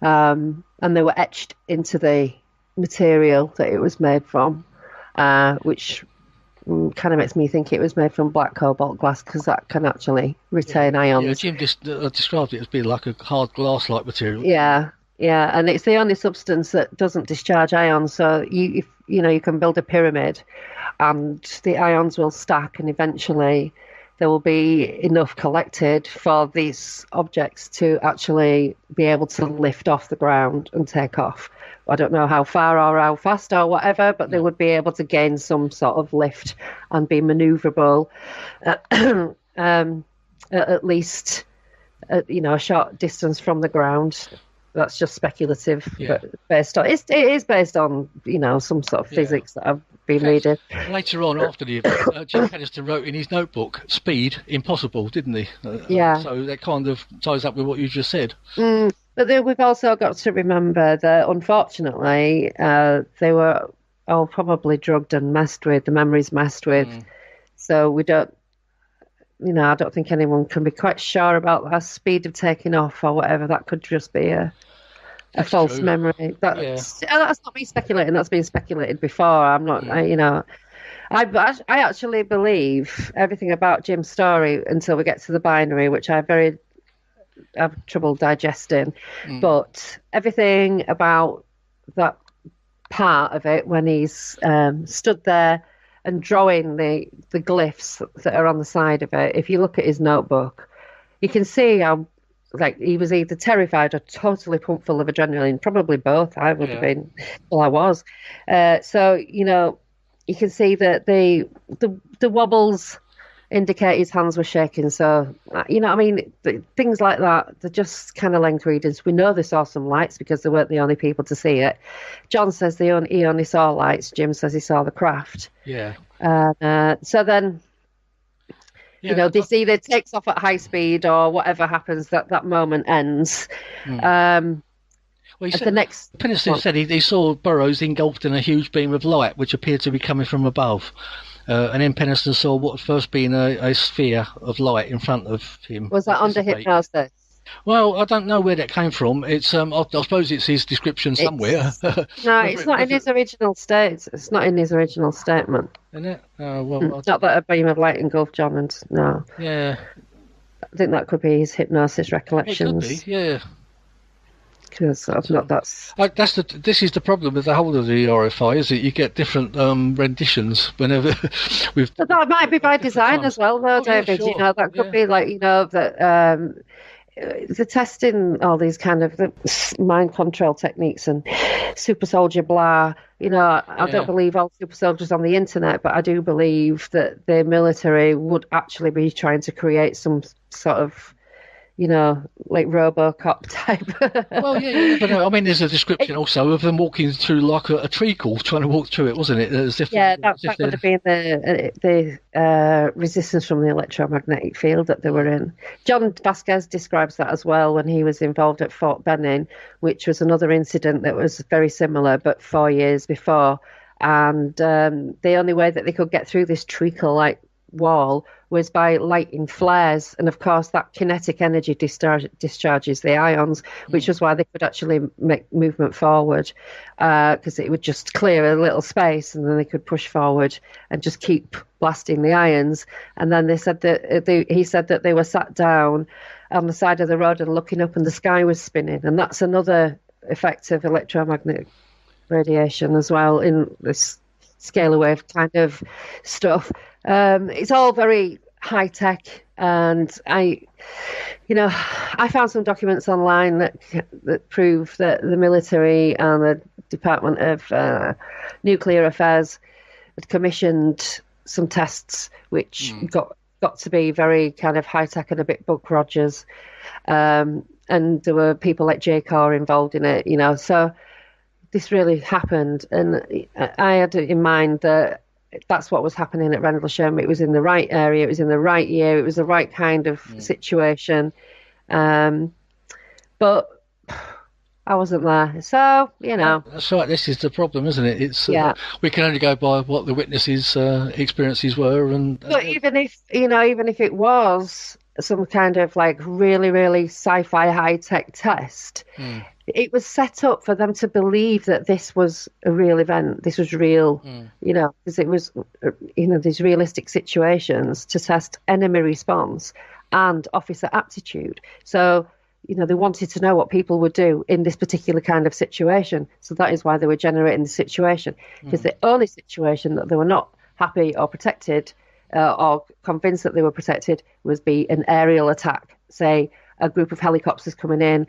And they were etched into the material that it was made from, which kind of makes me think it was made from black cobalt glass, because that can actually retain ions. Yeah, Jim described it as being like a hard glass-like material. Yeah, and it's the only substance that doesn't discharge ions. So you can build a pyramid, and the ions will stack, and eventually there will be enough collected for these objects to actually be able to lift off the ground and take off. I don't know how far or how fast or whatever, but they would be able to gain some sort of lift and be manoeuvrable at least, a short distance from the ground. That's just speculative, but it is based on some sort of physics that I've been reading. Later on, after the event, Jim Penniston wrote in his notebook, "Speed impossible," didn't he? So that kind of ties up with what you just said. But then we've also got to remember that, unfortunately, they were all probably drugged and messed with, the memories messed with. So we don't, I don't think anyone can be quite sure about the speed of taking off or whatever. That could just be a false memory. That's not me speculating. That's been speculated before. I'm not, I actually believe everything about Jim's story until we get to the binary, which I have trouble digesting. But everything about that part of it, when he's stood there and drawing the glyphs that are on the side of it, if you look at his notebook, you can see how he was either terrified or totally pumped full of adrenaline, probably both. I would have been. Well, I was. So you can see that the wobbles indicate his hands were shaking. So, things like that, they're just kind of length readings. We know they saw some lights because they weren't the only people to see it. John says he only saw lights. Jim says he saw the craft. Yeah. So then, this either takes off at high speed or whatever happens, that moment ends. Well, Penniston said he saw Burrows engulfed in a huge beam of light, which appeared to be coming from above. And then Penniston saw what had first been a sphere of light in front of him. Was that under hypnosis? Well, I don't know where that came from. It's I suppose it's his description somewhere. No, it's not in his original state. It's not in his original statement. Isn't it? Not that a beam of light engulfed John and no. Yeah. I think that could be his hypnosis recollections. It could be, yeah. Because this is the problem with the whole of the RFI, is that you get different renditions whenever. But that might be by design as well, though, David. Yeah, sure. That could be that the testing all these kind of mind control techniques and super soldier blah. I don't believe all super soldiers on the internet, but I do believe that the military would actually be trying to create some sort of like RoboCop type. Well, yeah, you never know. I mean, there's a description also of them walking through like a treacle, trying to walk through it, wasn't it? As if, Yeah, as if that would have been the resistance from the electromagnetic field that they were in. John Vasquez describes that as well when he was involved at Fort Benning, which was another incident that was very similar, but 4 years before. And the only way that they could get through this treacle-like wall was by lighting flares, and of course that kinetic energy discharges the ions, which was why they could actually make movement forward, because it would just clear a little space and then they could push forward and just keep blasting the ions. And then they said that he said that they were sat down on the side of the road and looking up and the sky was spinning, and that's another effect of electromagnetic radiation as well in this scalar wave kind of stuff. It's all very high tech, and I found some documents online that prove that the military and the Department of Nuclear Affairs had commissioned some tests which got to be very kind of high tech and a bit Buck Rogers, and there were people like J. Car involved in it, so this really happened, and I had in mind that that's what was happening at Rendlesham. It was in the right area, it was in the right year, it was the right kind of situation, but I wasn't there, so That's right. This is the problem, isn't it? It's we can only go by what the witnesses' experiences were, but even if it was some kind of like really, really sci-fi high-tech test, it was set up for them to believe that this was a real event, this was real, because it was, these realistic situations to test enemy response and officer aptitude. So, they wanted to know what people would do in this particular kind of situation. So that is why they were generating the situation, because the only situation that they were not happy or protected or convinced that they were protected was be an aerial attack, say a group of helicopters coming in,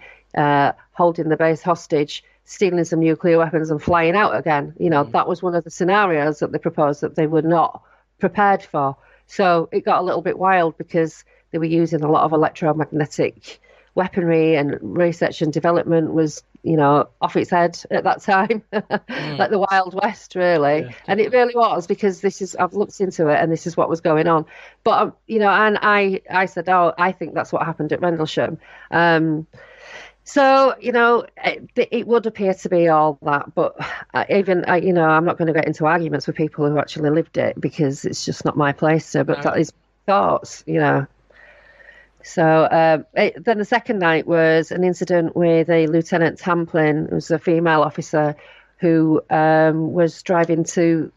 holding the base hostage, stealing some nuclear weapons and flying out again. That was one of the scenarios that they proposed that they were not prepared for. So it got a little bit wild because they were using a lot of electromagnetic weaponry, and research and development was, off its head at that time, like the Wild West, really. Yeah, and it really was, because I've looked into it and this is what was going on. But, and I said, I think that's what happened at Rendlesham. So, it would appear to be all that, but I'm not going to get into arguments with people who actually lived it, because it's just not my place to, but that is thoughts, So then the second night was an incident with a Lieutenant Tamplin, who was a female officer who was driving to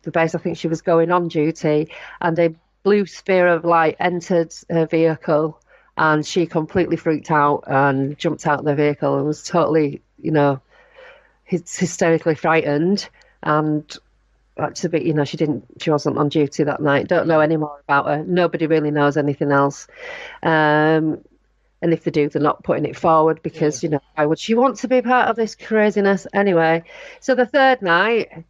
the base. I think she was going on duty, and a blue sphere of light entered her vehicle, and she completely freaked out and jumped out of the vehicle and was totally, hysterically frightened. And to be, she wasn't on duty that night. Don't know any more about her. Nobody really knows anything else. And if they do, they're not putting it forward, because, why would she want to be part of this craziness anyway? So the third night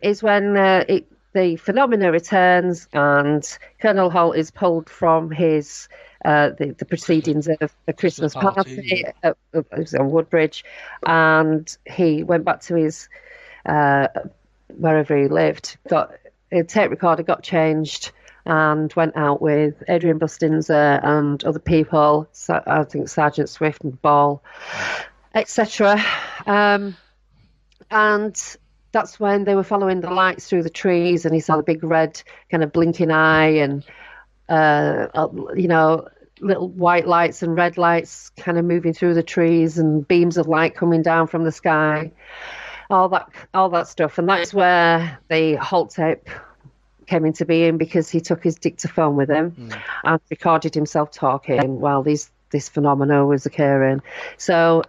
is when the phenomena returns, and Colonel Holt is pulled from his the proceedings of the Christmas party on Woodbridge, and he went back to his wherever he lived, got a tape recorder, got changed, and went out with Adrian Bustinzer and other people, I think Sergeant Swift and Ball, etc. And that's when they were following the lights through the trees, and he saw the big red kind of blinking eye, and little white lights and red lights kind of moving through the trees, and beams of light coming down from the sky, all that stuff. And that's where the Holt tape came into being, because he took his dictaphone with him and recorded himself talking while this phenomena was occurring. So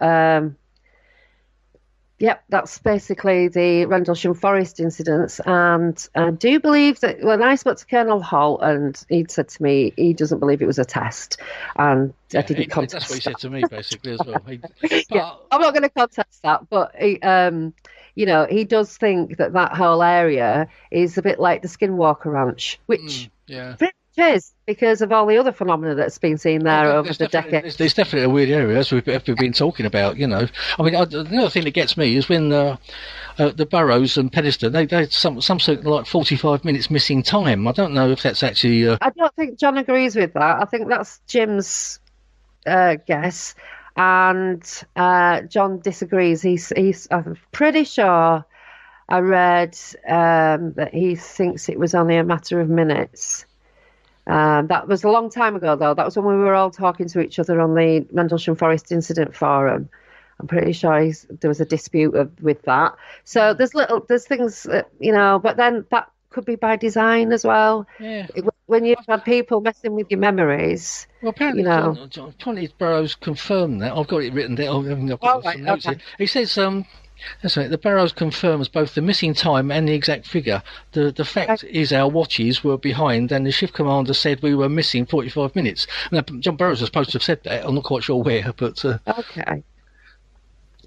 that's basically the Rendlesham Forest incidents. And I do believe that when I spoke to Colonel Holt, and he'd said to me he doesn't believe it was a test, and I didn't contest that's what he said to me basically as well. I'm not going to contest that, but he does think that whole area is a bit like the Skinwalker Ranch, which pretty much is, because of all the other phenomena that's been seen there over the decades. There's definitely a weird area, as we've been talking about, you know. I mean, the other thing that gets me is when the Burrows and Pedestal, they had some sort of like 45 minutes missing time. I don't know if that's actually... I don't think John agrees with that. I think that's Jim's guess. And John disagrees. I'm pretty sure I read that he thinks it was only a matter of minutes. That was a long time ago, though. That was when we were all talking to each other on the Rendlesham Forest Incident Forum. I'm pretty sure there was a dispute with that. So there's things, you know, but then that could be by design as well. Yeah. When you've had people messing with your memories, well, apparently, you know. John Burrows confirmed that. I've got it written down. Okay. He says, that's right, the Burrows confirms both the missing time and the exact figure. The fact is our watches were behind, and the shift commander said we were missing 45 minutes. Now, John Burrows was supposed to have said that. I'm not quite sure where, but...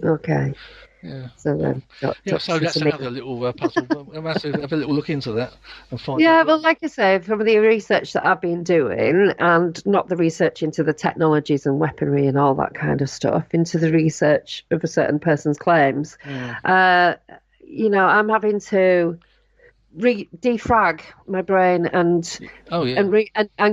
Okay. Yeah. So then, so that's another little puzzle. We'll have to have a little look into that and find. Yeah, well, like I say, from the research that I've been doing, and not the research into the technologies and weaponry and all that kind of stuff, into the research of a certain person's claims, you know, I'm having to defrag my brain and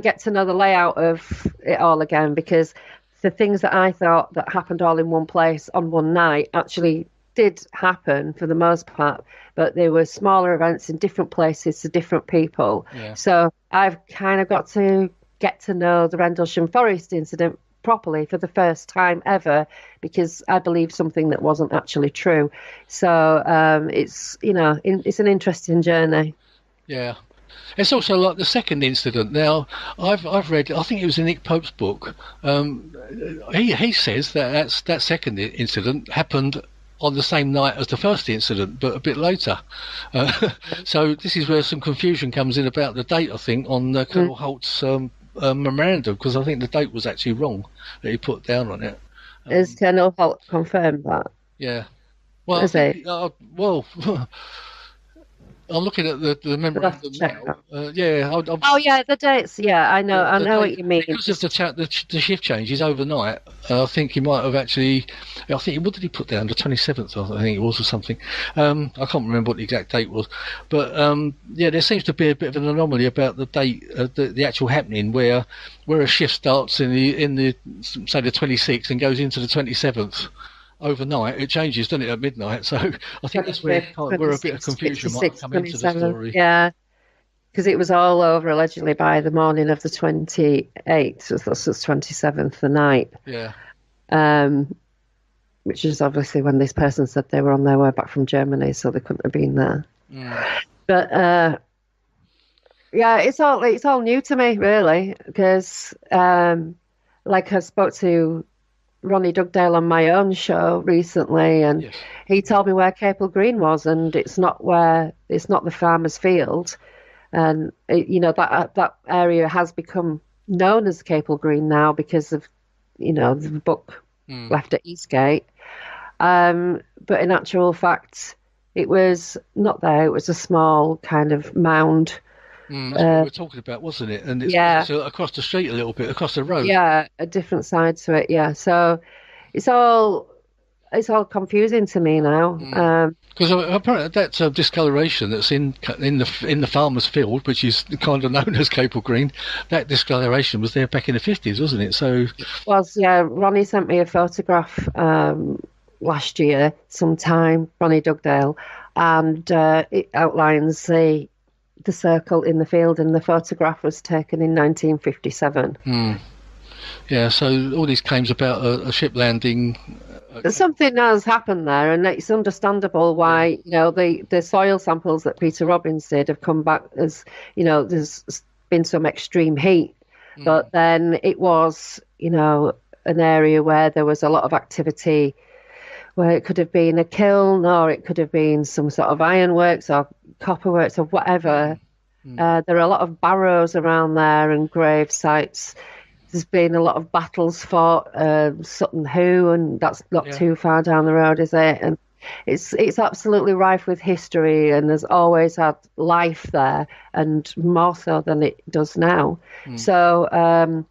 get to know the layout of it all again, because the things that I thought that happened all in one place on one night actually did happen for the most part, but there were smaller events in different places to different people. Yeah. So I've kind of got to get to know the Rendlesham Forest incident properly for the first time ever, because I believe something that wasn't actually true. So it's, you know, it's an interesting journey. Yeah. It's also like the second incident. Now, I've read, I think it was in Nick Pope's book. He says that second incident happened on the same night as the first incident, but a bit later. So this is where some confusion comes in about the date, I think, on Colonel Holt's memorandum, because I think the date was actually wrong that he put down on it. Has Colonel Holt confirmed that? Yeah. Well, I'm looking at the memorandum now. The dates. Yeah, I know what you mean. Because of the shift changes overnight, I think he might have actually. I think what did he put down? The 27th, I think it was, or something. I can't remember what the exact date was, but there seems to be a bit of an anomaly about the date, the actual happening, where a shift starts in the say the 26th and goes into the 27th. Overnight, it changes, doesn't it, at midnight? So I think that's where a bit of confusion might come into the story. Yeah, because it was all over allegedly by the morning of the 28th, so that's the 27th, the night. Yeah. Which is obviously when this person said they were on their way back from Germany, so they couldn't have been there. But it's all new to me, really, because like I spoke to Ronnie Dugdale on my own show recently, and he told me where Capel Green was, and it's not the farmer's field, and that area has become known as Capel Green now because of the book left at Eastgate, but in actual fact it was not there. It was a small kind of mound. That's what we were talking about, wasn't it? And it's across the street a little bit, across the road. Yeah, a different side to it. Yeah, so it's all confusing to me now. Because apparently that discoloration that's in the farmer's field, which is kind of known as Capel Green, that discoloration was there back in the 50s, wasn't it? So Ronnie sent me a photograph last year, sometime, Ronnie Dugdale, and it outlines the circle in the field, and the photograph was taken in 1957. Yeah, so all these claims about a ship landing. Something has happened there, and it's understandable why the soil samples that Peter Robbins did have come back as there's been some extreme heat, but then it was an area where there was a lot of activity, where it could have been a kiln, or it could have been some sort of ironworks or copperworks or whatever. There are a lot of barrows around there and grave sites. There's been a lot of battles fought, Sutton Hoo, and that's not too far down the road, is it? And it's absolutely rife with history, and there's always had life there, and more so than it does now. So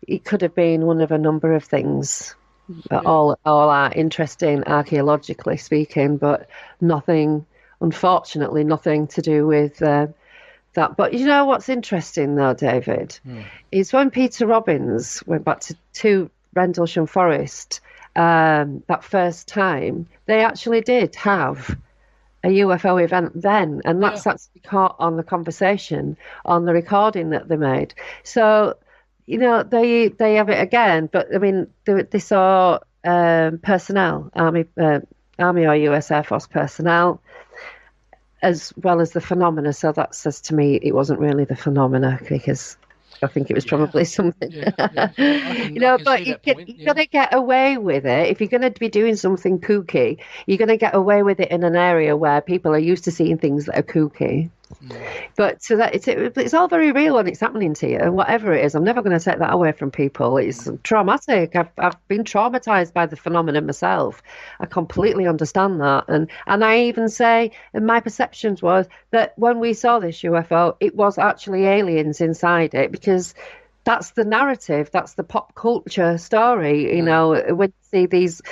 it could have been one of a number of things. All are interesting archaeologically speaking, but nothing, unfortunately, nothing to do with that. But you know what's interesting though, David, is when Peter Robbins went back to Rendlesham Forest that first time, they actually did have a UFO event then, and that's actually caught on the conversation on the recording that they made. So, you know, they have it again, but I mean, they saw personnel, Army or US Air Force personnel, as well as the phenomena. So that says to me it wasn't really the phenomena, because I think it was probably something. You know, but you're going to get away with it. If you're going to be doing something kooky, you're going to get away with it in an area where people are used to seeing things that are kooky. But so that it's all very real when it's happening to you, and whatever it is, I'm never going to take that away from people. It's traumatic. I've been traumatized by the phenomenon myself. I completely understand that, and I even say, and my perceptions was that when we saw this UFO, it was actually aliens inside it, because that's the narrative, that's the pop culture story. You know, when you see these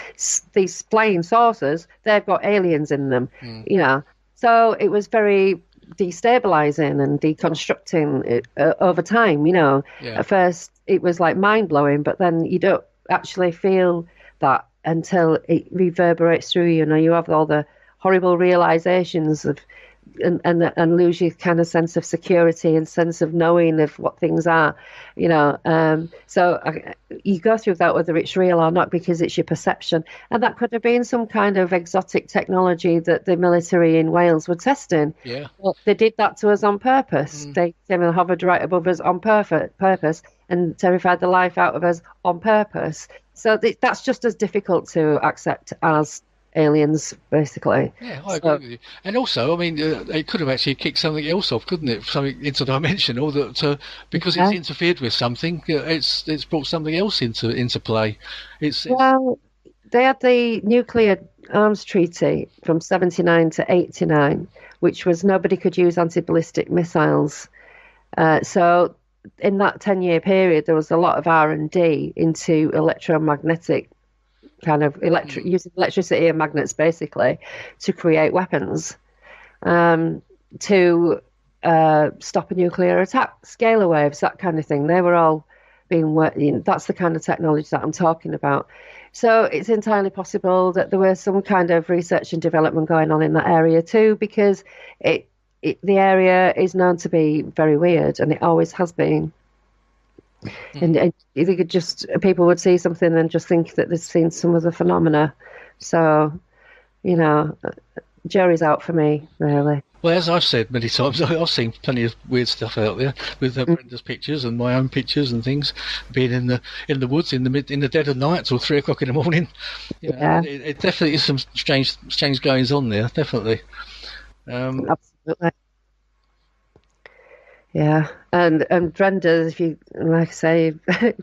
flying saucers, they've got aliens in them. You know, so it was very destabilizing and deconstructing it, over time. You know, at first it was like mind-blowing, but then you don't actually feel that until it reverberates through you. You know, you have all the horrible realizations of and lose your kind of sense of security and sense of knowing of what things are, you know. So you go through that whether it's real or not, because it's your perception. And that could have been some kind of exotic technology that the military in Wales were testing. Well, they did that to us on purpose. They came and hovered right above us on purpose and terrified the life out of us on purpose. So that's just as difficult to accept as aliens, basically. Yeah, I agree with you. And also, I mean, it could have actually kicked something else off, couldn't it? Something interdimensional that, because it's interfered with something, it's brought something else into play. Well, they had the nuclear arms treaty from 79 to 89, which was nobody could use anti-ballistic missiles. So in that 10-year period, there was a lot of R&D into electromagnetic kind of using electricity and magnets basically to create weapons to stop a nuclear attack, scalar waves, that kind of thing. They were all being worked. That's the kind of technology that I'm talking about. So it's entirely possible that there was some kind of research and development going on in that area too, because the area is known to be very weird, and it always has been. And they could people would see something and just think that they've seen some of the phenomena. So, you know, jury's out for me, really. Well, as I've said many times, I've seen plenty of weird stuff out there with Brenda's pictures and my own pictures and things, being in the woods in the dead of night till 3 o'clock in the morning. You know, it definitely is some strange goings on there, definitely. Absolutely. Yeah, and Brenda's, if you, like I say,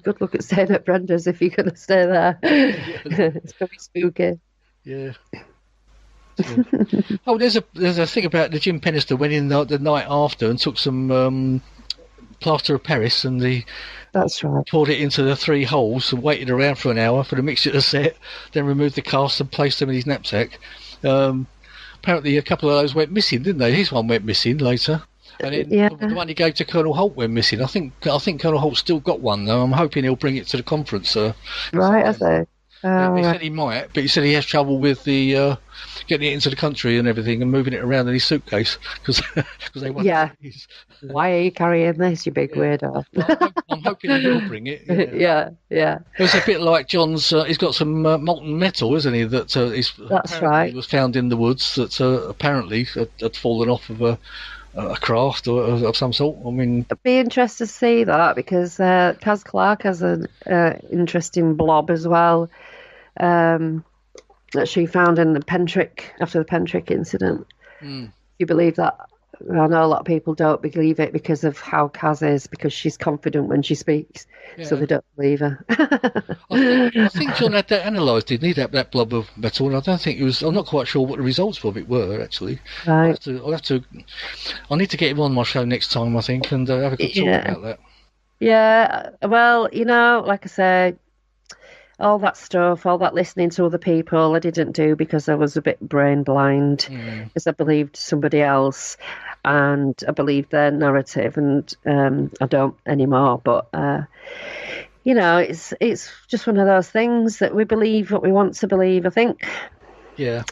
good luck at staying at Brenda's if you're going to stay there. It's pretty spooky. Yeah. Oh, there's a thing about the Jim Pennister went in the night after and took some plaster of Paris and that's right, poured it into the 3 holes and waited around for an hour for the mixture to set, then removed the cast and placed them in his knapsack. Apparently a couple of those went missing, didn't they? His one went missing later. And then the one he gave to Colonel Holt went missing. I think Colonel Holt's still got one though. I'm hoping he'll bring it to the conference. Right, I see. He said he might, but he said he has trouble with the getting it into the country and everything and moving it around in his suitcase because they want. Yeah. Why are you carrying this, you big weirdo? I'm hoping he will bring it. Yeah. It's a bit like John's. He's got some molten metal, isn't he? That's right. Was found in the woods that apparently had fallen off of a craft or of some sort. I mean, I'd be interested to see that because Kaz Clark has an interesting blob as well that she found in the Pentrick after the Pentrick incident. You believe that I know a lot of people don't believe it because of how Kaz is, because she's confident when she speaks, so Yeah. they don't believe her. I think John had that analysed, didn't he? That blob of metal, and I don't think it was. I'm not quite sure what the results of it were actually. I'll Right. have to. I'll have to. I need to get him on my show next time, I think, and have a good talk Yeah. about that. Yeah. Well, like I said, all that stuff, all that listening to other people, I didn't do because I was a bit brain blind, Mm. because I believed somebody else and I believed their narrative, and I don't anymore. But it's just one of those things that we believe what we want to believe, I think. Yeah.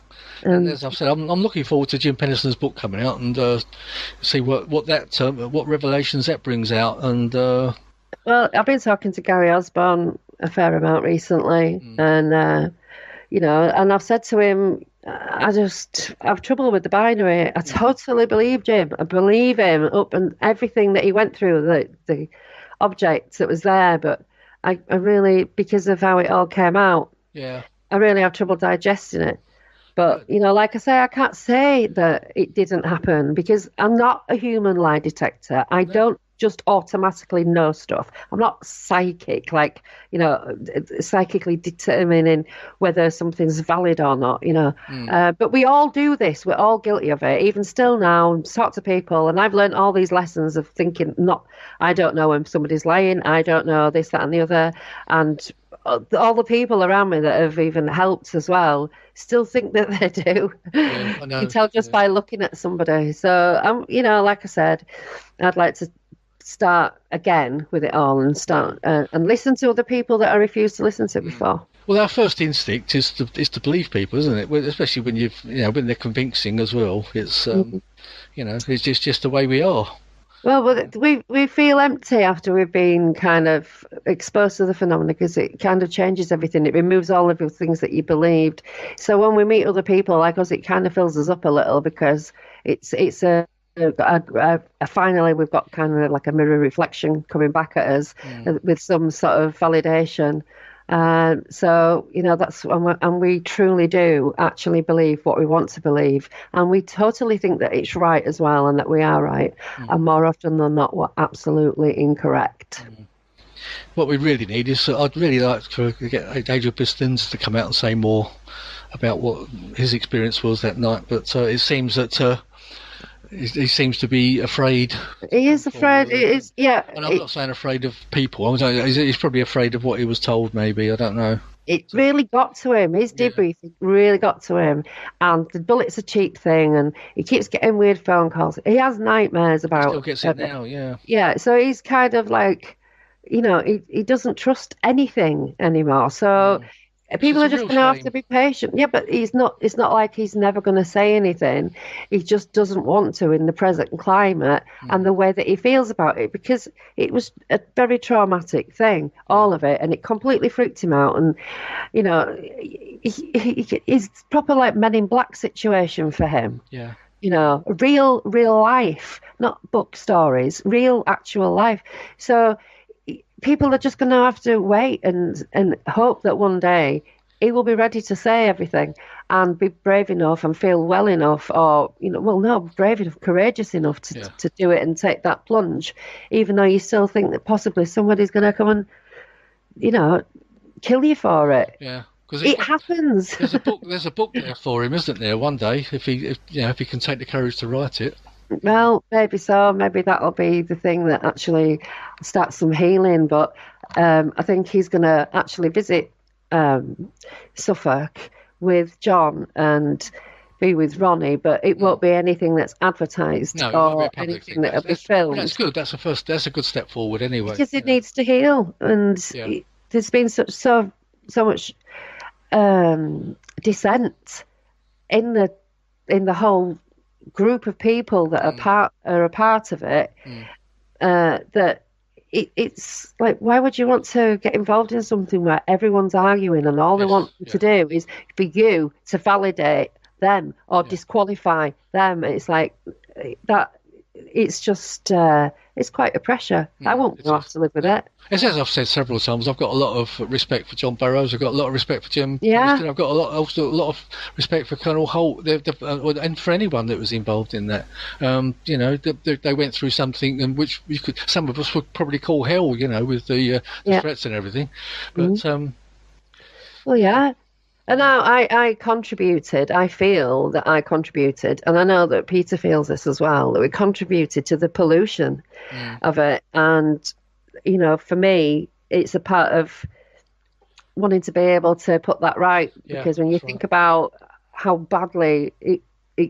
And And as I've said, I'm looking forward to Jim Penniston's book coming out and see what revelations that brings out. And well, I've been talking to Gary Osborne a fair amount recently, and and I've said to him, I just have trouble with the binary. I totally believe Jim. I believe him up and everything that he went through, the objects that was there, but I really, because of how it all came out, yeah, I really have trouble digesting it. But, like I say, I can't say that it didn't happen because I'm not a human lie detector. I don't just automatically know stuff. I'm not psychic, like, psychically determining whether something's valid or not. But we all do this. We're all guilty of it. Even still now, talk to people, and I've learned all these lessons of thinking, I don't know when somebody's lying. I don't know this, that, and the other. And all the people around me that have even helped as well still think that they do. yeah, I You know. can tell just by looking at somebody. So like I said, I'd like to start again with it all and start and listen to other people that I refused to listen to before. Well, our first instinct is to believe people, isn't it? Well, especially when they're convincing as well. It's it's just the way we are. Well, we feel empty after we've been kind of exposed to the phenomena because it kind of changes everything. It removes all of the things that you believed. So when we meet other people like us, it kind of fills us up a little because it's finally we've got kind of like a mirror reflection coming back at us with some sort of validation. So that's and we truly do actually believe what we want to believe, and we totally think that it's right as well, and that we are right, and more often than not, we're absolutely incorrect. What we really need is I'd really like to get Adrian Pistons to come out and say more about what his experience was that night, but it seems that he seems to be afraid. He is afraid. It is, yeah. And I'm not saying afraid of people. He's probably afraid of what he was told. Maybe I don't know. It really got to him. His debriefing really got to him, and the bullet's a cheap thing, and he keeps getting weird phone calls. He has nightmares about. He still gets it now. Yeah. Yeah. So he's kind of like, he doesn't trust anything anymore. So. People are just going to have to be patient. Yeah, but he's not. It's not like he's never going to say anything. He just doesn't want to in the present climate and the way that he feels about it, because it was a very traumatic thing, all of it, and it completely freaked him out. And he's proper like Men in Black situation for him. Yeah. Real life, not book stories, real actual life. So. People are just going to have to wait and hope that one day he will be ready to say everything and be brave enough and feel well enough, or brave enough, courageous enough to do it and take that plunge, even though you still think that possibly somebody's going to come and kill you for it. Yeah. It happens. There's a book there for him, isn't there? One day, if he can take the courage to write it. Well, maybe so. Maybe that'll be the thing that actually starts some healing. But I think he's going to actually visit Suffolk with John and be with Ronnie. But it won't be anything that's advertised or anything that'll be filmed. That's good. That's a good step forward, anyway. Because it needs to heal, and there's been so much dissent in the whole group of people that are a part of it, that it's like, why would you want to get involved in something where everyone's arguing and all they want to do is for you to validate them or disqualify them? It's like that. It's just it's quite a pressure. I won't have to live with it. As I've said several times, I've got a lot of respect for John Burroughs. I've got a lot of respect for Jim. Yeah. I've got also a lot of respect for Colonel Holt, and for anyone that was involved in that. They went through something, and which some of us would probably call hell. With the threats and everything. But well, yeah. And now I contributed. I feel that I contributed, and I know that Peter feels this as well. That we contributed to the pollution of it, and for me, it's a part of wanting to be able to put that right. Because when you think about how badly it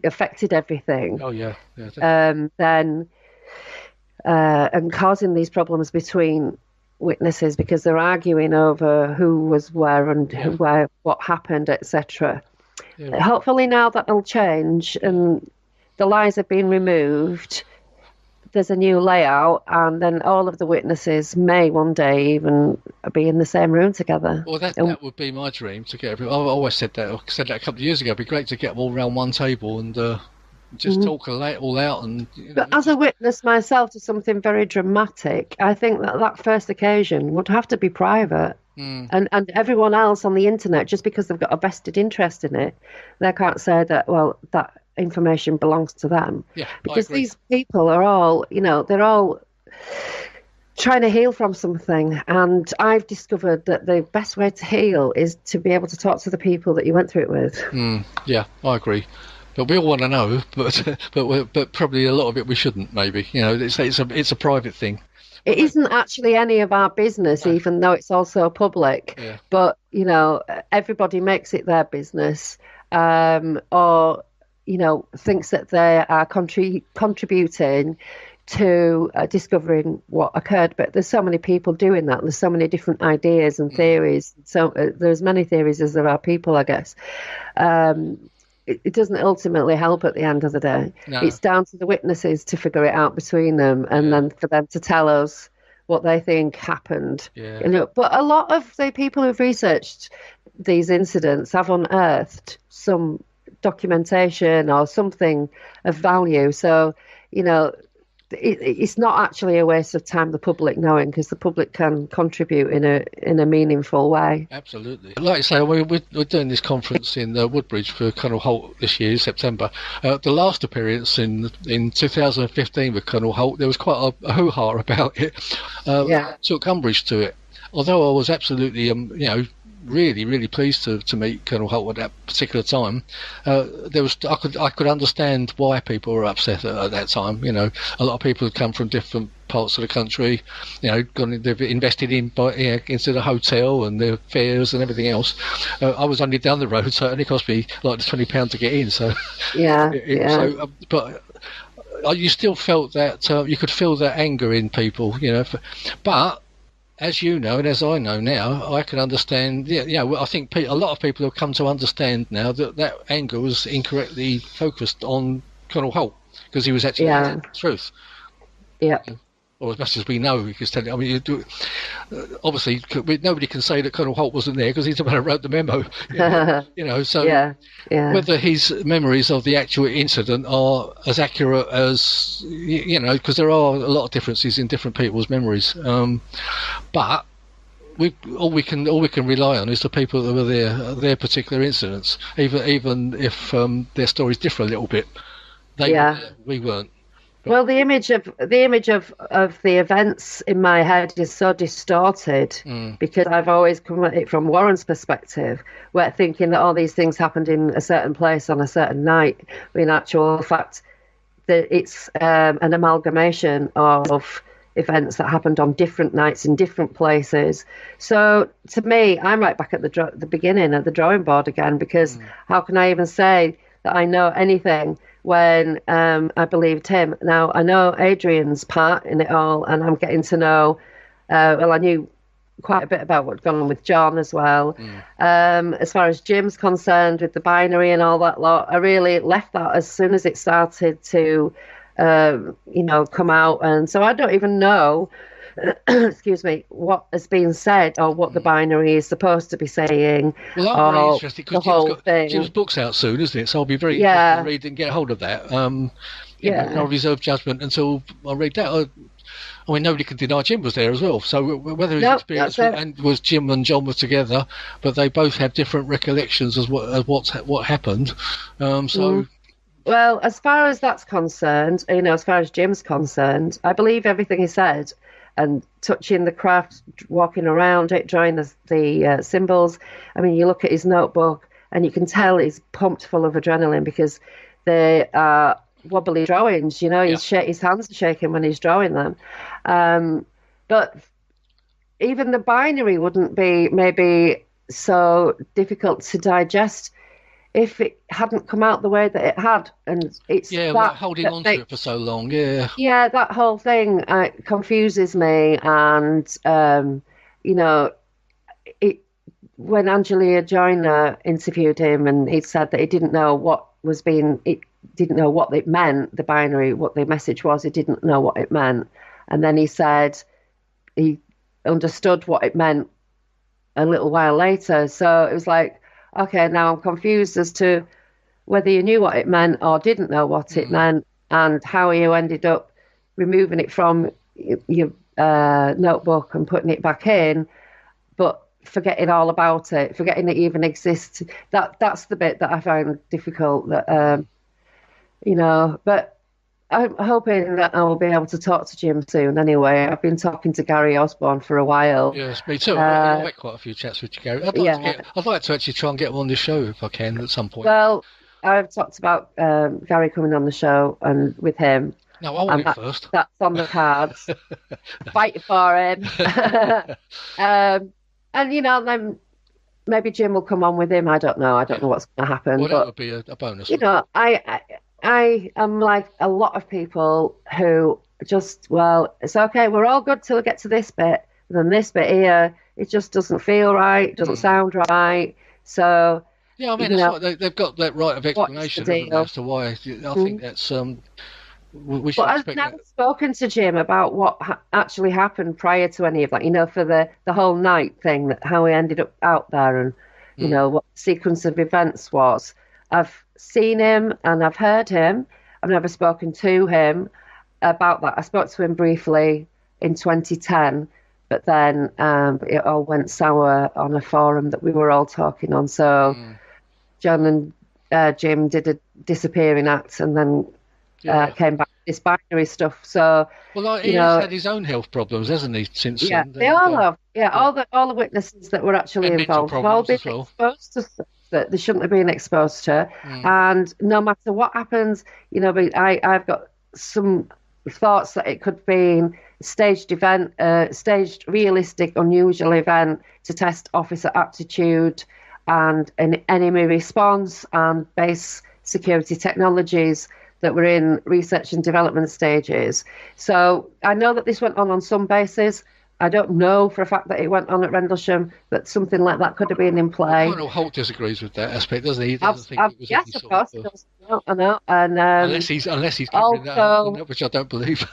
affected everything, then and causing these problems between witnesses because they're arguing over who was where and what happened, etc. Hopefully now that'll change and the lies have been removed. There's a new layout, and then all of the witnesses may one day even be in the same room together. Well, that would be my dream, to get everyone. I've always said that. I said that a couple of years ago. It'd be great to get them all around one table and just talk all out. And but as a witness myself to something very dramatic, I think that first occasion would have to be private. And everyone else on the internet, just because they've got a vested interest in it, they can't say that, well, that information belongs to them. Because these people are all, they're all trying to heal from something. And I've discovered that the best way to heal is to be able to talk to the people that you went through it with. Yeah, I agree. But we all want to know, but probably a lot of it we shouldn't. Maybe it's a private thing. It isn't actually any of our business, even though it's also public. Yeah. But everybody makes it their business, or thinks that they are contributing to discovering what occurred. But there's so many people doing that. There's so many different ideas and theories. So there's many theories as there are people, I guess. It doesn't ultimately help at the end of the day. No. It's down to the witnesses to figure it out between them, and then for them to tell us what they think happened. Yeah. But a lot of the people who've researched these incidents have unearthed some documentation or something of value. So, it's not actually a waste of time, the public knowing, because the public can contribute in a meaningful way. Absolutely. Like I say, we're doing this conference in Woodbridge for Colonel Holt this year, September. The last appearance in 2015 with Colonel Holt, there was quite a hoo-ha about it. Took umbrage to it. Although I was absolutely, really, really pleased to meet Colonel Holt at that particular time. I could understand why people were upset at that time. A lot of people had come from different parts of the country. They've invested into the hotel and their fares and everything else. I was only down the road, so it only cost me like £20 to get in. So but you still felt that you could feel that anger in people. But as you know, and as I know now, I can understand. I think a lot of people have come to understand now that anger was incorrectly focused on Colonel Holt because he was actually telling the truth. Yeah. Or as much as we know, we can tell it. I mean, obviously, nobody can say that Colonel Holt wasn't there because he's the one who wrote the memo. So whether his memories of the actual incident are as accurate as because there are a lot of differences in different people's memories. But all we can rely on is the people that were there, their particular incidents, even if their stories differ a little bit. They were there, we weren't. Well, the image of the events in my head is so distorted because I've always come at it from Warren's perspective, where thinking that all these things happened in a certain place on a certain night. In actual fact, that it's an amalgamation of events that happened on different nights in different places. So to me, I'm right back at the beginning, at the drawing board again, because how can I even say that I know anything when I believed him? Now, I know Adrian's part in it all, and I'm getting to know, I knew quite a bit about what's gone on with John as well. As far as Jim's concerned, with the binary and all that lot, I really left that as soon as it started to, come out. And so I don't even know, excuse me, what has been said or what the binary is supposed to be saying. Well, I'm very interested because Jim's book's out soon, isn't it? So I'll be very interested to read and get hold of that. I'll reserve judgment until I read that. I mean, nobody can deny Jim was there as well. So whether his No, experience that's it. was Jim and John were together, but they both have different recollections as what happened. So. Well, as far as that's concerned, as far as Jim's concerned, I believe everything he said, and touching the craft, walking around it, drawing the symbols. I mean, you look at his notebook and you can tell he's pumped full of adrenaline because they are wobbly drawings. His hands are shaking when he's drawing them. But even the binary wouldn't be maybe so difficult to digest if it hadn't come out the way that it had. And it's holding on to it for so long. That whole thing confuses me. And when Angelia Joyner interviewed him, and he said that he didn't know what it meant, the binary, what the message was. He didn't know what it meant, and then he said he understood what it meant a little while later. So it was like, okay, now I'm confused as to whether you knew what it meant or didn't know what it meant, and how you ended up removing it from your notebook and putting it back in, but forgetting all about it, forgetting it even exists. That's the bit that I find difficult. That but I'm hoping that I will be able to talk to Jim soon. Anyway, I've been talking to Gary Osborne for a while. Yes, me too. I've had quite a few chats with you, Gary. I'd like to actually try and get him on the show if I can at some point. Well, I've talked about Gary coming on the show and with him. No, I want him first. That's on the cards. Fight for him. And then maybe Jim will come on with him. I don't know. I don't know what's going to happen. Well, that would be a bonus. I am like a lot of people who just, it's okay, we're all good till we get to this bit. And then this bit here, it just doesn't feel right, doesn't sound right. So, yeah, I mean, they've got that right of explanation as to why. I think that's we should expect that. I've never spoken to Jim about what actually happened prior to any of that. For the whole night thing, how he ended up out there, and what the sequence of events was. I've seen him and I've heard him. I've never spoken to him about that. I spoke to him briefly in 2010, but then it all went sour on a forum that we were all talking on. So John and Jim did a disappearing act, and then came back to this binary stuff. So he's had his own health problems, hasn't he? Since they all have. All the witnesses that were actually involved have all been exposed to stuff that they shouldn't have been exposed to. And no matter what happens, I've got some thoughts that it could be a staged event, staged, realistic, unusual event to test officer aptitude and an enemy response and base security technologies that were in research and development stages. So I know that this went on some bases. I don't know for a fact that it went on at Rendlesham, but something like that could have been in play. Colonel Holt disagrees with that aspect, doesn't he? He doesn't think it was yes, of course. I know. And, unless he's covering that up, which I don't believe.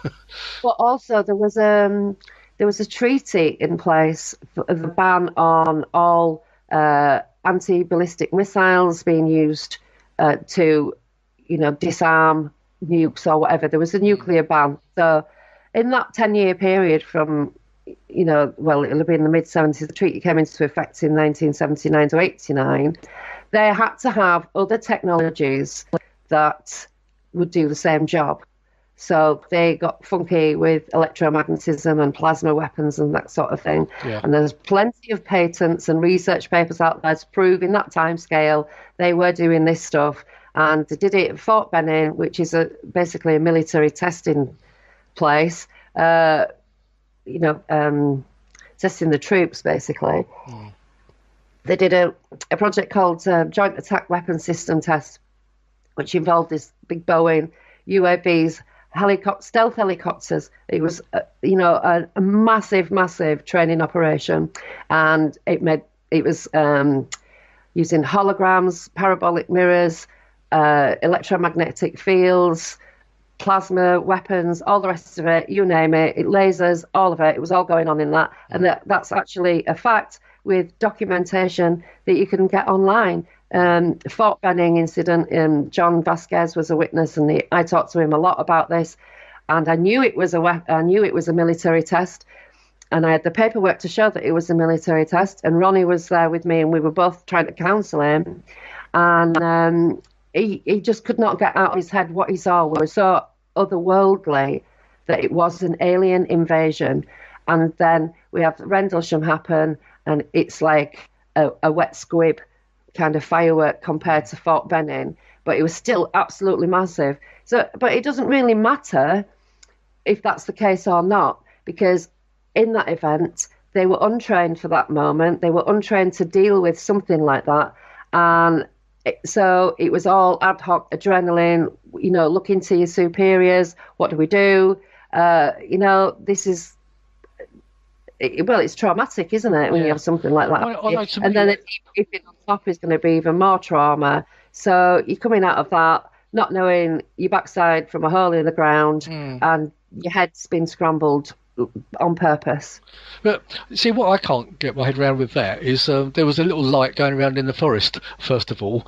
But also there was a treaty in place for the ban on all anti-ballistic missiles being used to disarm nukes or whatever. There was a nuclear ban. So in that 10-year period from it'll have been in the mid-70s. The treaty came into effect in 1979 to 89. They had to have other technologies that would do the same job. So they got funky with electromagnetism and plasma weapons and that sort of thing. Yeah. And there's plenty of patents and research papers out there to prove in that time scale they were doing this stuff. And they did it at Fort Benning, which is basically a military testing place. Testing the troops, basically. They did a project called Joint Attack Weapon System Test, which involved this big Boeing UAVs, stealth helicopters. It was, a massive, massive training operation, and it was using holograms, parabolic mirrors, electromagnetic fields, plasma weapons, all the rest of it, you name it, lasers, all of it. It was all going on in that. And that's actually a fact with documentation that you can get online. Fort Benning incident, John Vasquez was a witness, and I talked to him a lot about this. and I knew it was a military test, and I had the paperwork to show that it was a military test. And Ronnie was there with me, and we were both trying to counsel him, and he just could not get out of his head what he saw was so otherworldly that it was an alien invasion. And then we have Rendlesham happen, and it's like a wet squib kind of firework compared to Fort Benning, but it was still absolutely massive. So, but it doesn't really matter if that's the case or not, because in that event, they were untrained for that moment. They were untrained to deal with something like that. And so it was all ad hoc adrenaline, looking to your superiors. What do we do? This is, it's traumatic, isn't it, when you have something like that? And then if it on top is going to be even more trauma. So you're coming out of that, not knowing your backside from a hole in the ground, and your head's been scrambled on purpose. But see, what I can't get my head around with that is there was a little light going around in the forest, first of all.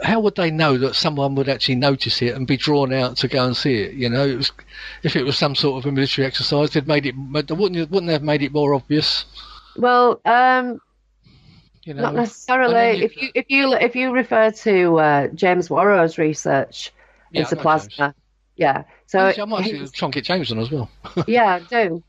How would they know that someone would actually notice it and be drawn out to go and see it? If it was some sort of a military exercise, wouldn't they have made it more obvious? Well, not necessarily. If you refer to James Warrow's research into plasma, So I might try and get James on as well. Yeah, I do.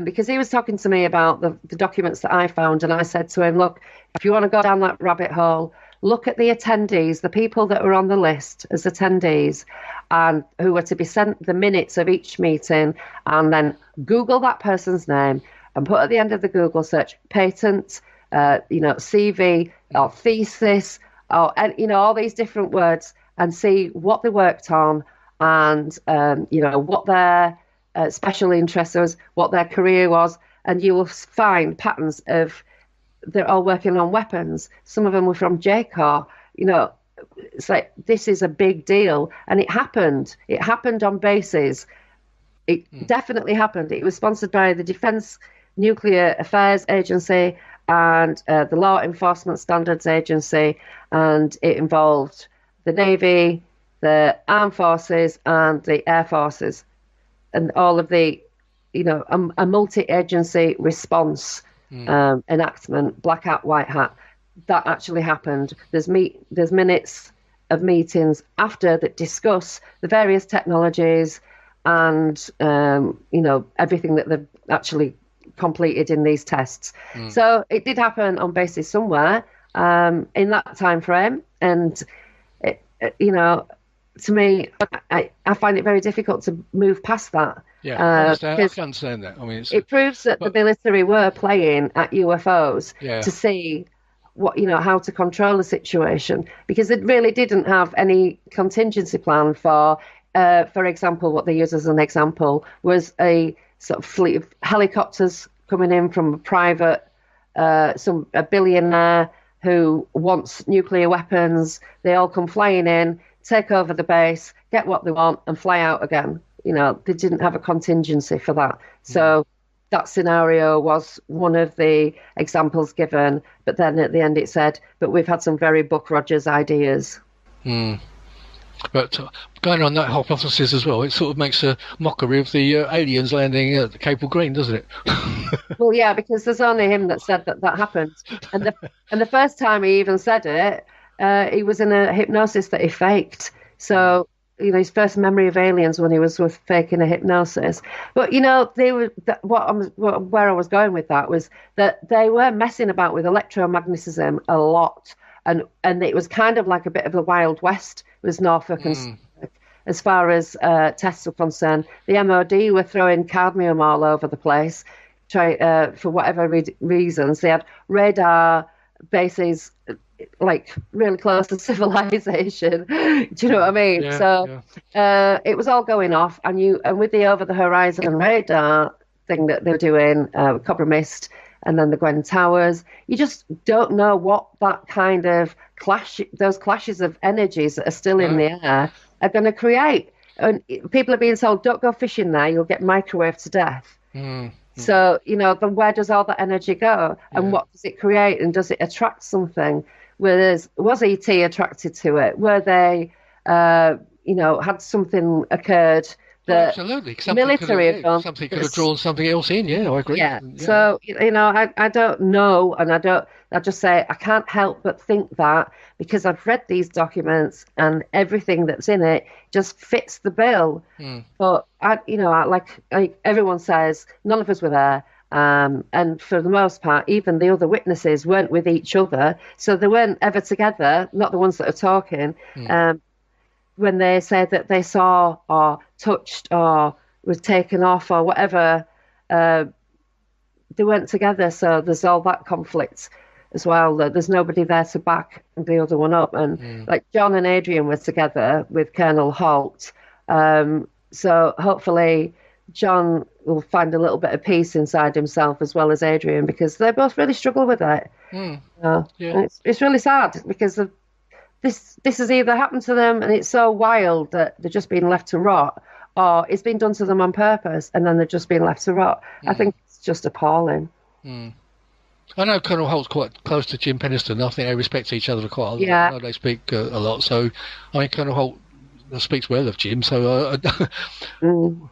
Because he was talking to me about the documents that I found, and I said to him, look, if you want to go down that rabbit hole, look at the attendees, the people that were on the list as attendees, and who were to be sent the minutes of each meeting, and then Google that person's name and put at the end of the Google search patent, CV or thesis, or all these different words, and see what they worked on, and what their special interest was, what their career was, and you will find patterns of they're all working on weapons. Some of them were from JCOR. It's like, this is a big deal, and it happened. It happened on bases. It definitely happened. It was sponsored by the Defence Nuclear Affairs Agency and the Law Enforcement Standards Agency, and it involved the Navy, the Armed Forces, and the Air Forces, and all of the, a multi-agency response enactment, black hat, white hat. That actually happened. There's minutes of meetings after that discuss the various technologies and everything that they've actually completed in these tests. So it did happen on bases somewhere in that time frame, and to me, I find it very difficult to move past that. Yeah, I can understand that. I mean, it proves that the military were playing at UFOs to see what how to control the situation, because it really didn't have any contingency plan for example, what they use as an example was a sort of fleet of helicopters coming in from a private, a billionaire who wants nuclear weapons. They all come flying in, take over the base, get what they want, and fly out again. They didn't have a contingency for that. So that scenario was one of the examples given. But then at the end it said, but we've had some very Buck Rogers ideas. But going on that hypothesis as well, it sort of makes a mockery of the aliens landing at the Cape of Green, doesn't it? Well, yeah, because there's only him that said that happened. And the first time he even said it, he was in a hypnosis that he faked. So, his first memory of aliens when he was faking a hypnosis. But, they were where I was going with that was that they were messing about with electromagnetism a lot. And it was kind of like a bit of the Wild West was Norfolk and Suffolk, as far as tests were concerned. The MOD were throwing cadmium all over the place for whatever reasons. They had radar bases like really close to civilization. Do you know what I mean? It was all going off, and with the over the horizon radar thing that they're doing, Cobra Mist, and then the Gwen Towers, you just don't know what that kind of those clashes of energies that are still in the air are going to create. And people are being told, don't go fishing there, you'll get microwaved to death. So, then where does all that energy go? And what does it create? And does it attract something? Was ET attracted to it? Were they, had something occurred absolutely. Something could have drawn something else in. Yeah, I agree. Yeah. So, I don't know, and I just say I can't help but think that because I've read these documents and everything that's in it just fits the bill. But like everyone says, none of us were there. And for the most part, even the other witnesses weren't with each other, so they weren't ever together. Not the ones that are talking. When they said that they saw or touched or was taken off or whatever, they weren't together. So there's all that conflict as well. That there's nobody there to back the other one up. And like John and Adrian were together with Colonel Holt. So hopefully John will find a little bit of peace inside himself as well as Adrian, because they both really struggle with it. It's really sad because of this has either happened to them and it's so wild that they're just being left to rot, or it's been done to them on purpose and then they're just being left to rot. I think it's just appalling. I know Colonel Holt's quite close to Jim Penniston. I think they respect each other quite a lot. I know they speak a lot. So, I mean, Colonel Holt speaks well of Jim. So,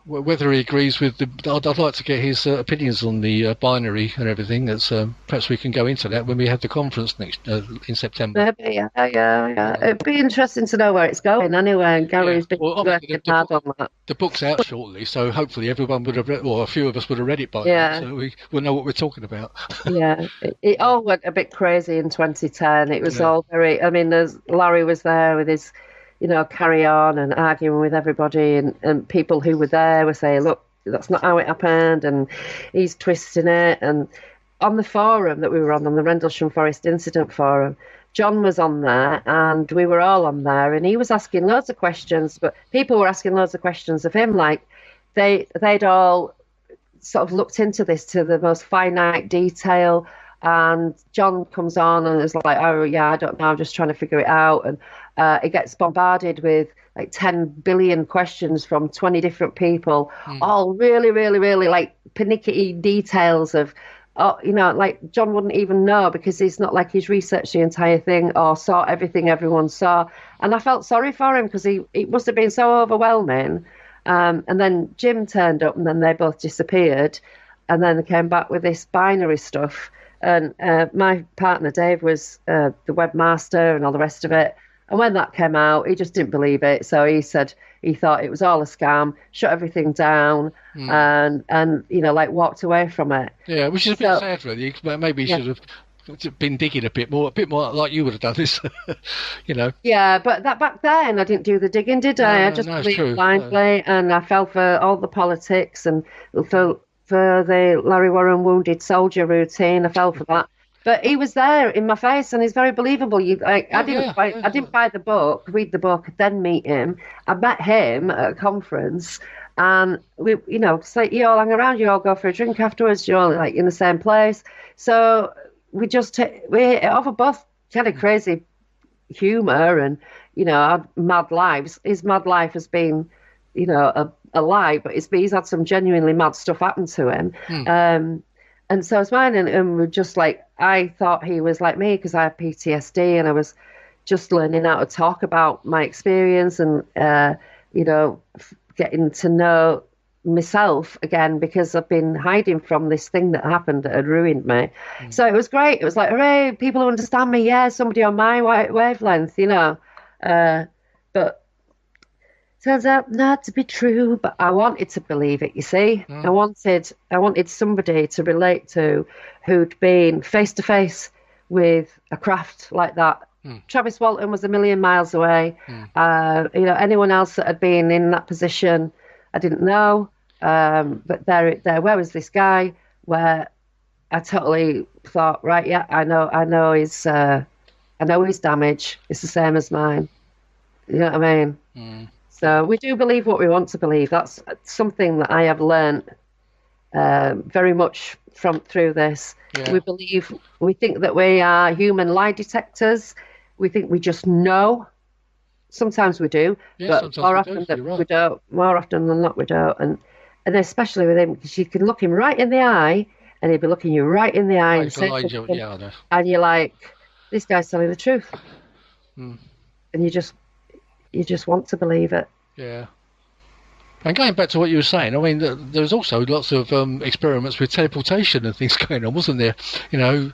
whether he agrees with I'd like to get his opinions on the binary and everything. That's perhaps we can go into that when we have the conference next in September. Maybe, yeah. It'd be interesting to know where it's going anyway. And Gary's been working hard on that. The book's out shortly, so hopefully everyone would have read, or a few of us would have read it by now, so we'll know what we're talking about. It all went a bit crazy in 2010. It was all very. I mean, Larry was there with his, carry on and arguing with everybody, and people who were there were saying, look, that's not how it happened, and he's twisting it. And on the forum that we were on the Rendlesham Forest Incident Forum, John was on there and we were all on there, and he was asking loads of questions, but people were asking loads of questions of him, like they'd all sort of looked into this to the most finite detail. And John comes on and is like, oh yeah, I don't know, I'm just trying to figure it out. And it gets bombarded with like 10 billion questions from 20 different people, all really, really, really like panicky details of, like John wouldn't even know because he's not like he's researched the entire thing or saw everything everyone saw. And I felt sorry for him because it must have been so overwhelming. And then Jim turned up and then they both disappeared. And then they came back with this binary stuff. And my partner, Dave, was the webmaster and all the rest of it. And when that came out, he just didn't believe it. So he said he thought it was all a scam, shut everything down, and like walked away from it. Yeah, which is a bit sad, really. Maybe he should have been digging a bit more like you would have done this, Yeah, but that back then I didn't do the digging, did I? I just believed blindly, and I fell for all the politics and for the Larry Warren wounded soldier routine. I fell for that. But he was there in my face, and he's very believable. I didn't buy the book, read the book, then meet him. I met him at a conference, and we, it's like you all hang around, you all go for a drink afterwards, you're all like in the same place. So we just we offer both kind of crazy humour and our mad lives. His mad life has been, a lie, but he's had some genuinely mad stuff happen to him. And so it's mine, and we're just like, I thought he was like me because I have PTSD, and I was just learning how to talk about my experience and, getting to know myself again because I've been hiding from this thing that happened that had ruined me. So it was great. It was like, hooray, people who understand me. Yeah, somebody on my wavelength, But turns out not to be true, but I wanted to believe it, you see. I wanted somebody to relate to who'd been face to face with a craft like that. Travis Walton was a million miles away. Anyone else that had been in that position, I didn't know. But there, where was this guy? Where I totally thought, right, yeah, I know his damage. It's the same as mine. You know what I mean? So we do believe what we want to believe. That's something that I have learned very much through this. Yeah. We think that we are human lie detectors. We think we just know. Sometimes we do, but more often we don't. More often than not, we don't. And especially with him, because you can look him right in the eye, and he'll be looking you right in the eye, and you're like, this guy's telling the truth, and you just want to believe it. Yeah. And going back to what you were saying, I mean, there's also lots of experiments with teleportation and things going on, wasn't there? You know,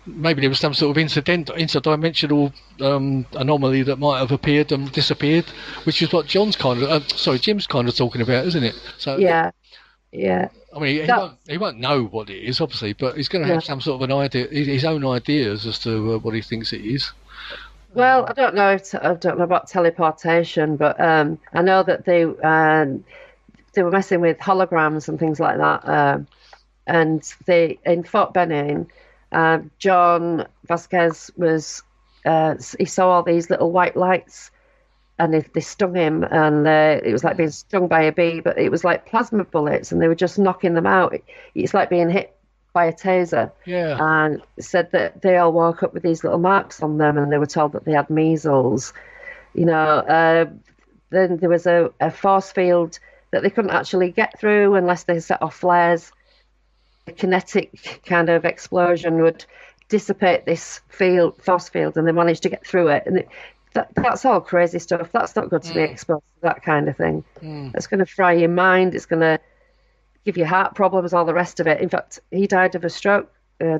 maybe there was some sort of interdimensional anomaly that might have appeared and disappeared, which is what Jim's kind of talking about, isn't it? So Yeah, yeah. I mean, he won't know what it is, obviously, but he's going to have some sort of an idea, his own ideas as to what he thinks it is. Well, I don't know. I don't know about teleportation, but I know that they were messing with holograms and things like that. And they in Fort Benning, John Vasquez was he saw all these little white lights, and they stung him, and it was like being stung by a bee, but it was like plasma bullets, and they were just knocking them out. It's like being hit by a taser. Yeah. And said that they all woke up with these little marks on them, and they were told that they had measles. You know, then there was a force field that they couldn't actually get through unless they set off flares. A kinetic kind of explosion would dissipate this force field, and they managed to get through it. And that's all crazy stuff. That's not good to be exposed to that kind of thing. It's going to fry your mind. It's going to give you heart problems, all the rest of it. In fact, he died of a stroke,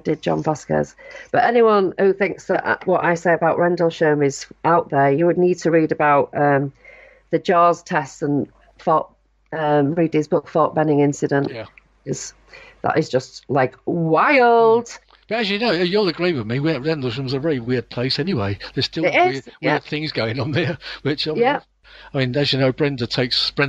did John Vasquez. But anyone who thinks that what I say about Rendlesham is out there, you would need to read about the Jaws tests and read his book, Fort Benning Incident. Yeah. That is just like wild. But as you know, you'll agree with me, Rendlesham's a very weird place anyway. There's still weird things going on there, which I mean, as you know, Brenda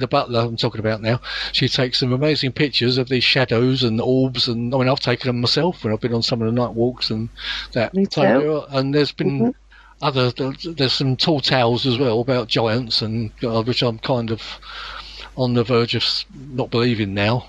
Butler, I'm talking about now, she takes some amazing pictures of these shadows and orbs, and I mean, I've taken them myself when I've been on some of the night walks and that. Me too. And there's been there's some tall tales as well about giants, and which I'm kind of on the verge of not believing now.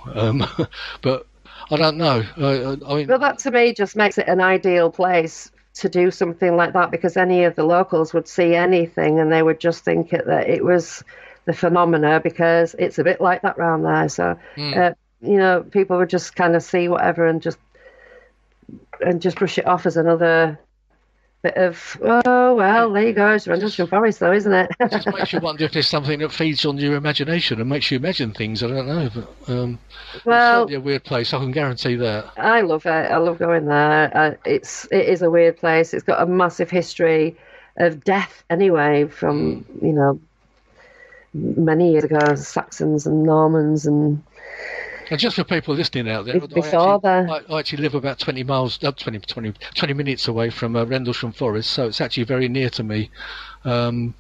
But I don't know. I mean, well, that to me just makes it an ideal place to do something like that, because any of the locals would see anything and they would just think that it was the phenomena, because it's a bit like that round there. So, you know, people would just kind of see whatever and just brush it off as another bit of, oh, well, there you go, it's Rendlesham Forest though, isn't it? It just makes you wonder if there's something that feeds on your imagination and makes you imagine things. I don't know, but it's certainly a weird place, I can guarantee that. I love it. I love going there. It is a weird place. It's got a massive history of death anyway, from, you know, many years ago, Saxons and Normans and... And just for people listening out there, I actually live about 20 minutes away from Rendlesham Forest, so it's actually very near to me. Well,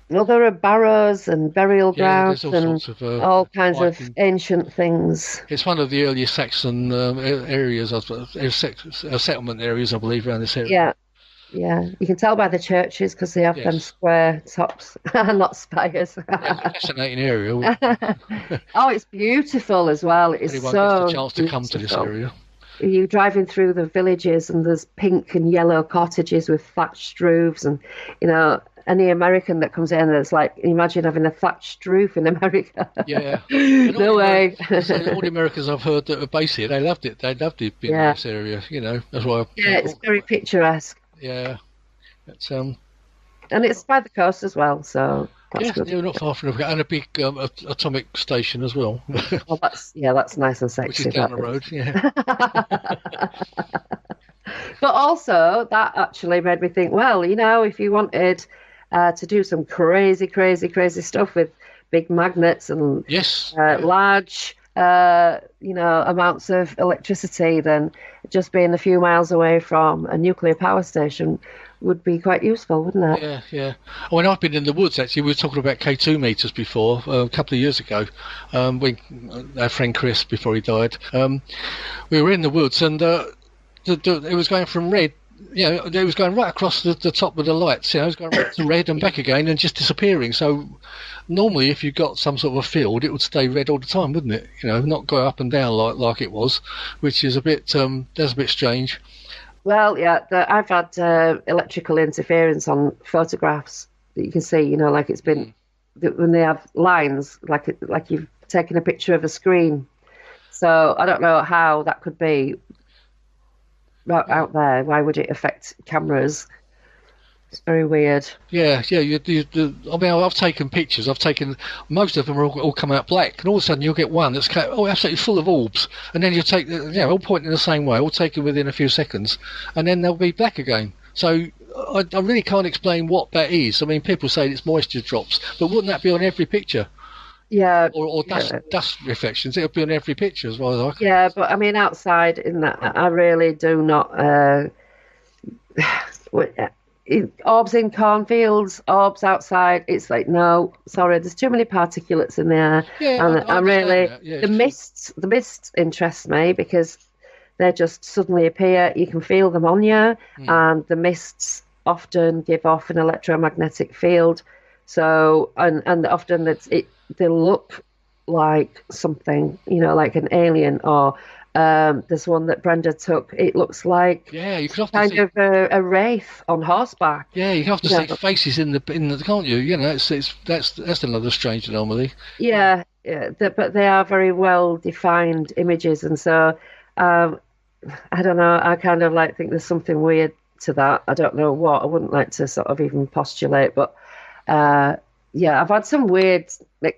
there are barrows and burial grounds and all kinds of ancient things. It's one of the earliest Saxon areas, settlement areas, I believe, around this area. Yeah, you can tell by the churches because they have them square tops, not spires. It's a fascinating area. Oh, it's beautiful as well. It's Anyone so gets the chance to come to this area. You're driving through the villages and there's pink and yellow cottages with thatched roofs, and you know, any American that comes in, it's like, imagine having a thatched roof in America. Yeah. No way. All the Americans I've heard that are based here, they loved it. They loved it being in this area. You know, that's why. It's very picturesque. Yeah, it's and it's by the coast as well, so that's good. You're not far from it, and a big atomic station as well. Well, that's nice and sexy. Which is down the road, But also that actually made me think, well, you know, if you wanted to do some crazy stuff with big magnets and large you know, amounts of electricity, then just being a few miles away from a nuclear power station would be quite useful, wouldn't it? Yeah. When I've been in the woods, actually, we were talking about K2 meters before, a couple of years ago. Our friend Chris, before he died, we were in the woods, and it was going from red. You know, it was going right across the top of the lights. You know, it was going right to red and back again, and just disappearing. So normally, if you got some sort of a field, it would stay red all the time, wouldn't it? You know, not go up and down like it was, which is a bit that's a bit strange. Well, yeah, I've had electrical interference on photographs that you can see. You know, like it's been when they have lines, like you've taken a picture of a screen. So I don't know how that could be out there. Why would it affect cameras? It's very weird. Yeah, yeah. I mean, I've taken pictures. I've taken most of them are all come out black, and all of a sudden you'll get one that's absolutely full of orbs, and then you take all pointing the same way, all taken within a few seconds, and then they'll be black again. So I really can't explain what that is. I mean, people say it's moisture drops, but wouldn't that be on every picture? Yeah. Or dust reflections? It would be on every picture as well. Yeah, but I mean, outside in that, I really do not. Orbs in cornfields, orbs outside. It's like, no, sorry, there's too many particulates in there. Yeah, and I really, yeah, the mists interest me because they just suddenly appear. You can feel them on you, and the mists often give off an electromagnetic field. So, and often they look like something, like an alien, or there's one that Brenda took. It looks like you can often kind see, of a wraith on horseback. Yeah, you can often see faces in the can't you? That's another strange anomaly. Yeah, but they are very well defined images, and so I don't know. I kind of think there's something weird to that. I don't know what. I wouldn't like to sort of even postulate, but I've had some weird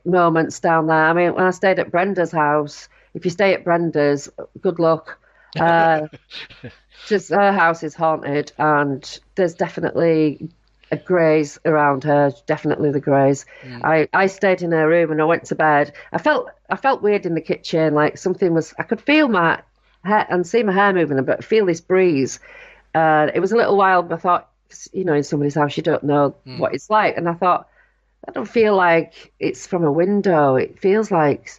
moments down there. I mean, when I stayed at Brenda's house, if you stay at Brenda's, good luck. Just her house is haunted, and there's definitely a greys around her. Definitely the greys. I stayed in her room and I went to bed. I felt weird in the kitchen, like something was. I could feel my hair and see my hair moving, but feel this breeze. It was a little while, but I thought, in somebody's house, you don't know what it's like, and I thought, I don't feel like it's from a window. It feels like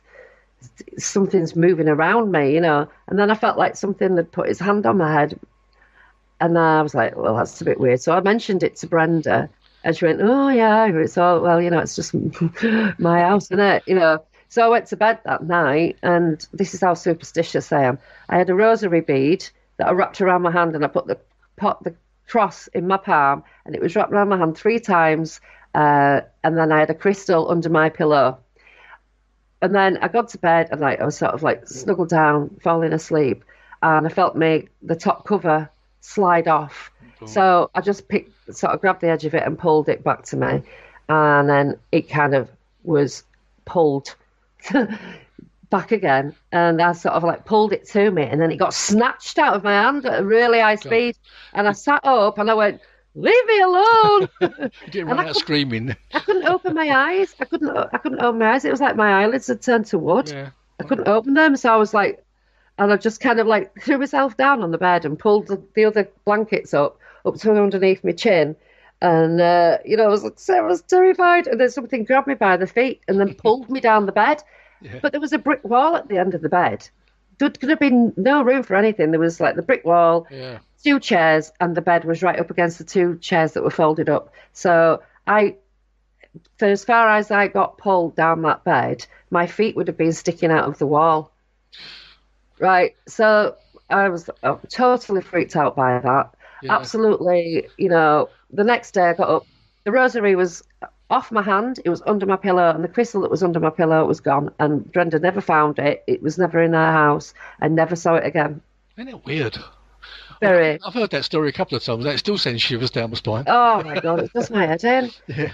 something's moving around me, And then I felt like something had put its hand on my head. And I was like, well, that's a bit weird. So I mentioned it to Brenda, and she went, oh, yeah, it's all, well, it's just my house, isn't it? So I went to bed that night, and this is how superstitious I am. I had a rosary bead that I wrapped around my hand, and I put the cross in my palm, and it was wrapped around my hand 3 times. And then I had a crystal under my pillow. And then I got to bed and I was sort of snuggled down, falling asleep. And I felt the top cover slide off. Oh. So I just grabbed the edge of it and pulled it back to me. And then it kind of was pulled back again. And I sort of pulled it to me. And then it got snatched out of my hand at a really high speed. And I sat up and I went, leave me alone. You didn't run out screaming. I couldn't open my eyes. I couldn't open my eyes. It was like my eyelids had turned to wood. Yeah. I couldn't open them. So I was and I just kind of threw myself down on the bed and pulled the other blankets up to underneath my chin. And, I was terrified. And then something grabbed me by the feet and then pulled me down the bed. Yeah. But there was a brick wall at the end of the bed. There could have been no room for anything. There was the brick wall. Yeah. 2 chairs, and the bed was right up against the 2 chairs that were folded up. So for as far as I got pulled down that bed, my feet would have been sticking out of the wall. Right. So I was totally freaked out by that. Yeah. Absolutely. The next day I got up, the rosary was off my hand. It was under my pillow, and the crystal that was under my pillow was gone. And Brenda never found it. It was never in her house. I never saw it again. Isn't it weird? Very. I've heard that story a couple of times. It still sends shivers down my spine. Oh my God, it does my head in. Yeah.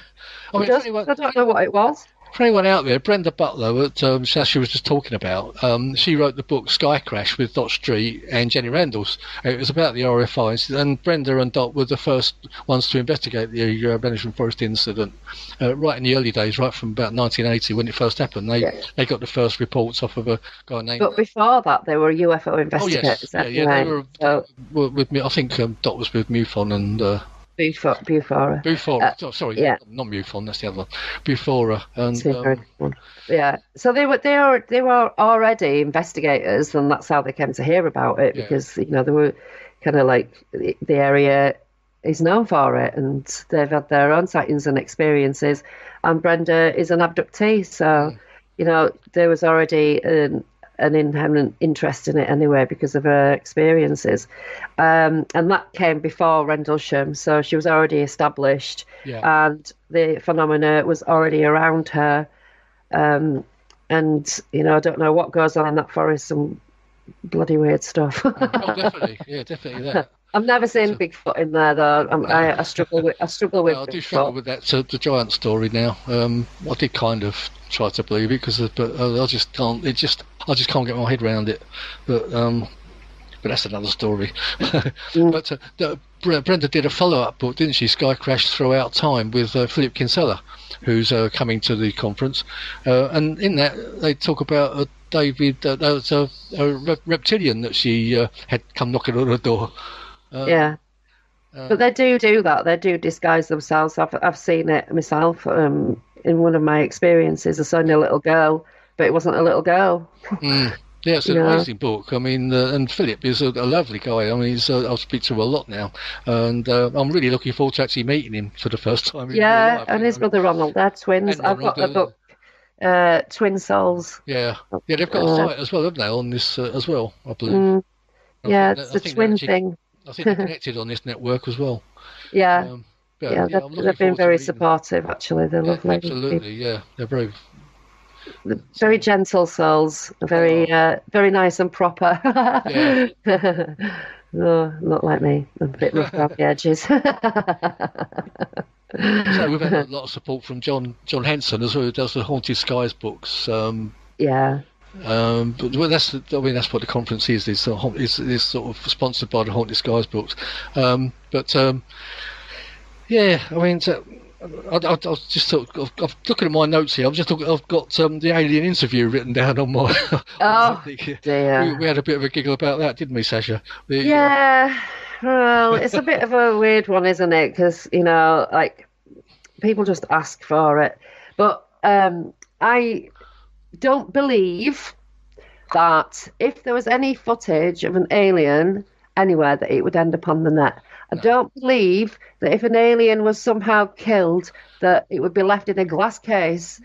I don't know what it was. For anyone out there, Brenda Butler, that Sacha was just talking about, she wrote the book Sky Crash with Dot Street and Jenny Randalls. It was about the RFIs, and Brenda and Dot were the first ones to investigate the Rendlesham Forest incident right in the early days, right from about 1980 when it first happened. They got the first reports off of a guy named... But before that, they were UFO investigators. Oh, yes. They were with me. I think Dot was with MUFON and... Bufora. Not MUFON. That's the other one. Bufora and So they were already investigators, and that's how they came to hear about it because they were kind of the area is known for it, and they've had their own sightings and experiences. And Brenda is an abductee, so there was already an inherent interest in it anyway because of her experiences. And that came before Rendlesham, so she was already established and the phenomena was already around her. And, I don't know what goes on in that forest, some bloody weird stuff. Definitely. Yeah, definitely that. I've never seen Bigfoot in there though. I struggle with Well, I do struggle Bigfoot. with that the giant story now. I did kind of try to believe it but I just can't. I just can't get my head around it. But that's another story. Mm. But Brenda did a follow-up book, didn't she? Sky Crash Throughout Time with Philip Kinsella, who's coming to the conference. And in that, they talk about David. There was a reptilian that she had come knocking on her door. Yeah. But they do that. They do disguise themselves. I've seen it myself in one of my experiences. I saw a little girl, but it wasn't a little girl. Yeah, it's an amazing book. I mean, and Philip is a lovely guy. I mean, I'll speak to him a lot now, and I'm really looking forward to actually meeting him for the first time. Yeah, and his brother Ronald. They're twins. I've got a book, Twin Souls. Yeah, they've got a site as well, haven't they, on this as well, I believe. Yeah, it's a twin thing. I think they're connected on this network as well. Yeah. They've been very supportive, actually. They're lovely. Absolutely, yeah. They're very gentle souls, very nice and proper. Yeah. No, not like me. I'm a bit rough around the edges. So we've had a lot of support from John Henson as well, who does the Haunted Skies books. Yeah. But that's what the conference is. It's sort of sponsored by the Haunted Skies books. Yeah, I mean, I just I'm looking at my notes here. I've got the alien interview written down on my. Oh dear. We had a bit of a giggle about that, didn't we, Sacha? Yeah. Well, it's a bit of a weird one, isn't it? Because like people just ask for it, but I don't believe that if there was any footage of an alien anywhere, that it would end up on the net. I don't believe that if an alien was somehow killed, that it would be left in a glass case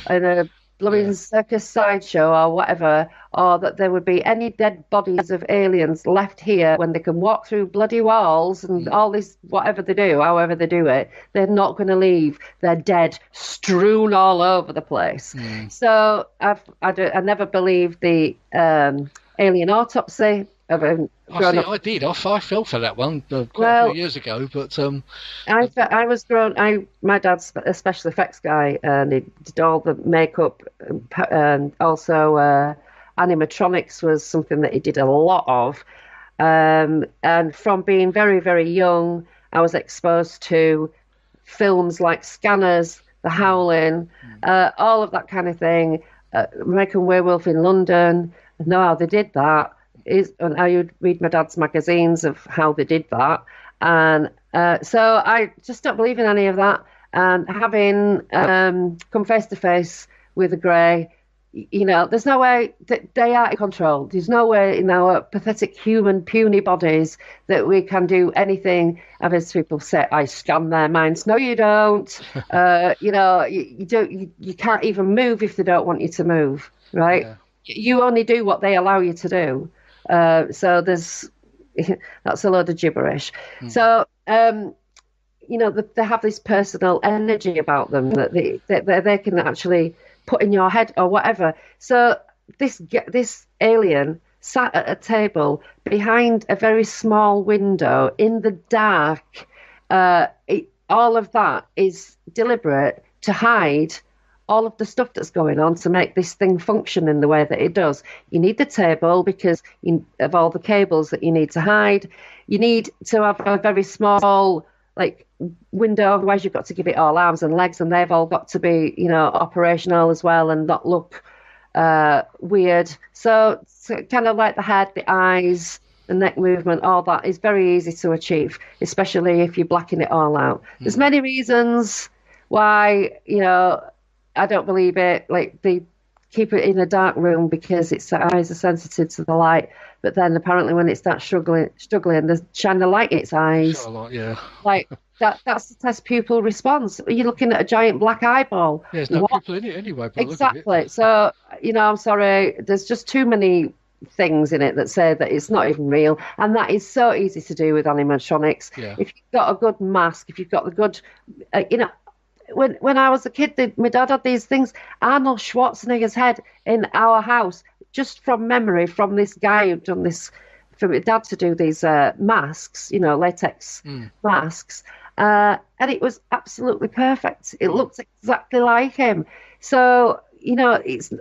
in a blooming circus sideshow or whatever, or that there would be any dead bodies of aliens left here when they can walk through bloody walls and all this, whatever they do, however they do it, they're not going to leave their dead strewn all over the place. So I never believed the alien autopsy. I did. I fell for that one quite a few years ago, but I was grown. My dad's a special effects guy, and he did all the makeup, and also animatronics was something that he did a lot of. And from being very, very young, I was exposed to films like Scanners, The Howling, all of that kind of thing. American Werewolf in London. I know how they did that. And I would read my dad's magazines of how they did that, and so I just don't believe in any of that. And having come face to face with a grey, there's no way that they are in control. There's no way in our pathetic human puny bodies that we can do anything. I've heard people say, "I scan their minds." No, you don't. You don't. You can't even move if they don't want you to move, right? Yeah. You only do what they allow you to do. So there's that's a load of gibberish. So they have this personal energy about them that they can actually put in your head or whatever. So this alien sat at a table behind a very small window in the dark. All of that is deliberate to hide all of the stuff that's going on to make this thing function in the way that it does. You need the table because of all the cables that you need to hide. You need to have a very small window, otherwise you've got to give it all arms and legs, and they've all got to be operational as well and not look weird. So kind of like the head, the eyes, the neck movement, all that is very easy to achieve, especially if you're blacking it all out. There's many reasons why I don't believe it. Like, they keep it in a dark room because its eyes are sensitive to the light. But then apparently when it starts struggling, they shine the light in its eyes. Yeah. Like, that's the test pupil response. You're looking at a giant black eyeball. Yeah, there's no pupil in it anyway. Exactly. So, I'm sorry, there's just too many things in it that say that it's not even real. And that is so easy to do with animatronics. Yeah. If you've got a good mask, if you've got the good, When I was a kid, my dad had these things, Arnold Schwarzenegger's head in our house, just from memory, from this guy who'd done this for my dad to do these masks, latex masks, and it was absolutely perfect. It looked exactly like him. So it's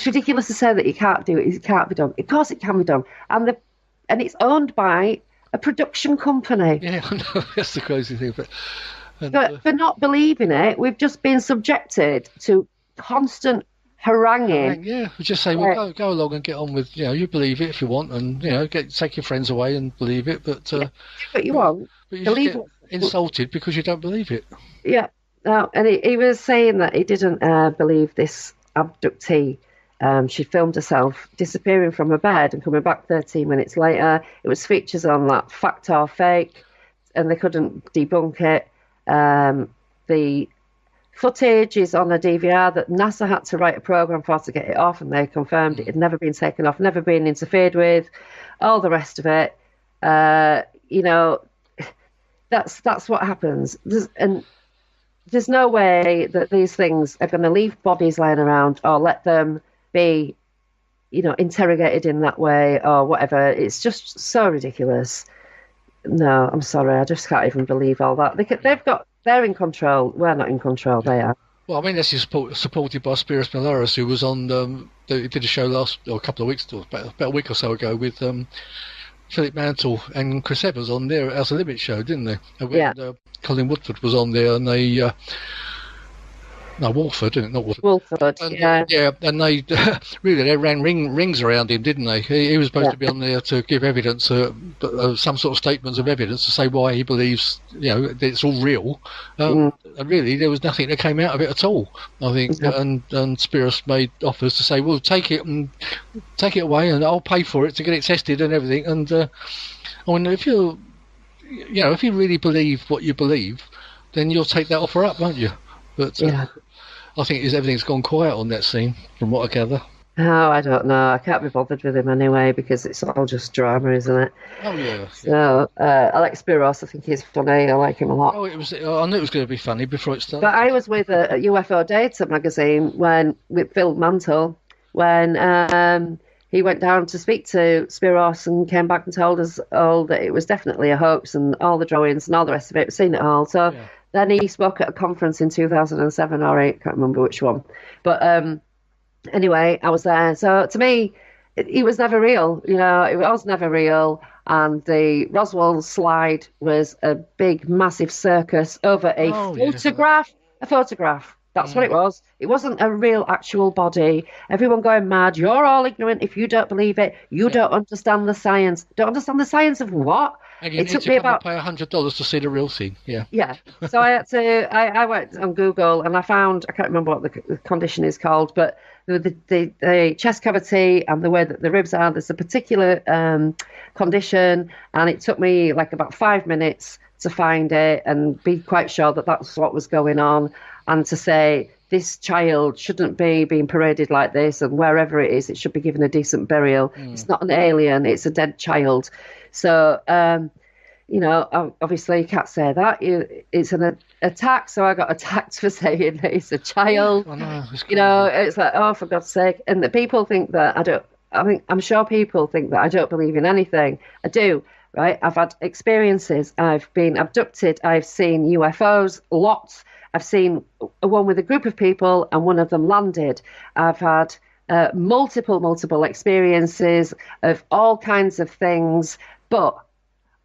ridiculous to say that you can't do it. It can't be done. Of course, it can be done, and it's owned by a production company. Yeah, I know. That's the crazy thing. But for not believing it, we've just been subjected to constant haranguing. Yeah, we just say, well, go along and get on with, you believe it if you want, and take your friends away and believe it. But do what you want. But you believe just get insulted because you don't believe it. Yeah. No, and he was saying that he didn't believe this abductee. She filmed herself disappearing from her bed and coming back 13 minutes later. It was features on that fact or fake, and they couldn't debunk it. The footage is on a DVR that NASA had to write a program for to get it off, and they confirmed it had never been taken off, never been interfered with, all the rest of it. That's what happens. There's no way that these things are going to leave bodies lying around or let them be, interrogated in that way or whatever. It's just so ridiculous. No, I'm sorry. I just can't even believe all that. They're in control. We're not in control. They are. Well, I mean, that's supported by Spiros Malaris, who was on. They did a show a couple of weeks, or about a week or so ago, with Philip Mantle and Chris Evans on their House of Limits show, didn't they? And when, Colin Woodford was on there, and they. No, Wolford, didn't it? Not Wolford. Wolford, yeah. Yeah, and they they ran rings around him, didn't they? He was supposed to be on there to give evidence, some sort of statements of evidence to say why he believes, that it's all real. And really, there was nothing that came out of it at all, I think. And Spiros made offers to say, well, take it away, and I'll pay for it to get it tested and everything. And I mean, if you really believe what you believe, then you'll take that offer up, won't you? But I think everything's gone quiet on that scene, from what I gather. Oh, I don't know. I can't be bothered with him anyway because it's all just drama, isn't it? Oh yeah. So Alex Spiros, I think he's funny. I like him a lot. Oh, I knew it was going to be funny before it started. But I was with a UFO Data magazine with Phil Mantle when he went down to speak to Spiros and came back and told us all that it was definitely a hoax and all the drawings and all the rest of it. We've seen it all. So. Yeah. Then he spoke at a conference in 2007 or 8, can't remember which one. But anyway, I was there. So to me, he was never real. It was never real. And the Roswell slide was a big, massive circus over a photograph. Yeah. A photograph. That's what it was. It wasn't a real, actual body. Everyone going mad. You're all ignorant if you don't believe it. You don't understand the science. Don't understand the science of what? And you need to pay $100 to see the real thing. Yeah. Yeah. So I had to. I went on Google and I found. I can't remember what the condition is called, but the chest cavity and the way that the ribs are. There's a particular condition, and it took me like about 5 minutes to find it and be quite sure that that's what was going on, and to say this child shouldn't be being paraded like this, and wherever it is, it should be given a decent burial. It's not an alien; it's a dead child. So, obviously you can't say that. It's an attack, so I got attacked for saying that it's a child. I know, it's like, oh, for God's sake. And the people think that I'm sure people think that I don't believe in anything. I do, right? I've had experiences. I've been abducted. I've seen UFOs, lots. I've seen one with a group of people and one of them landed. I've had multiple experiences of all kinds of things, but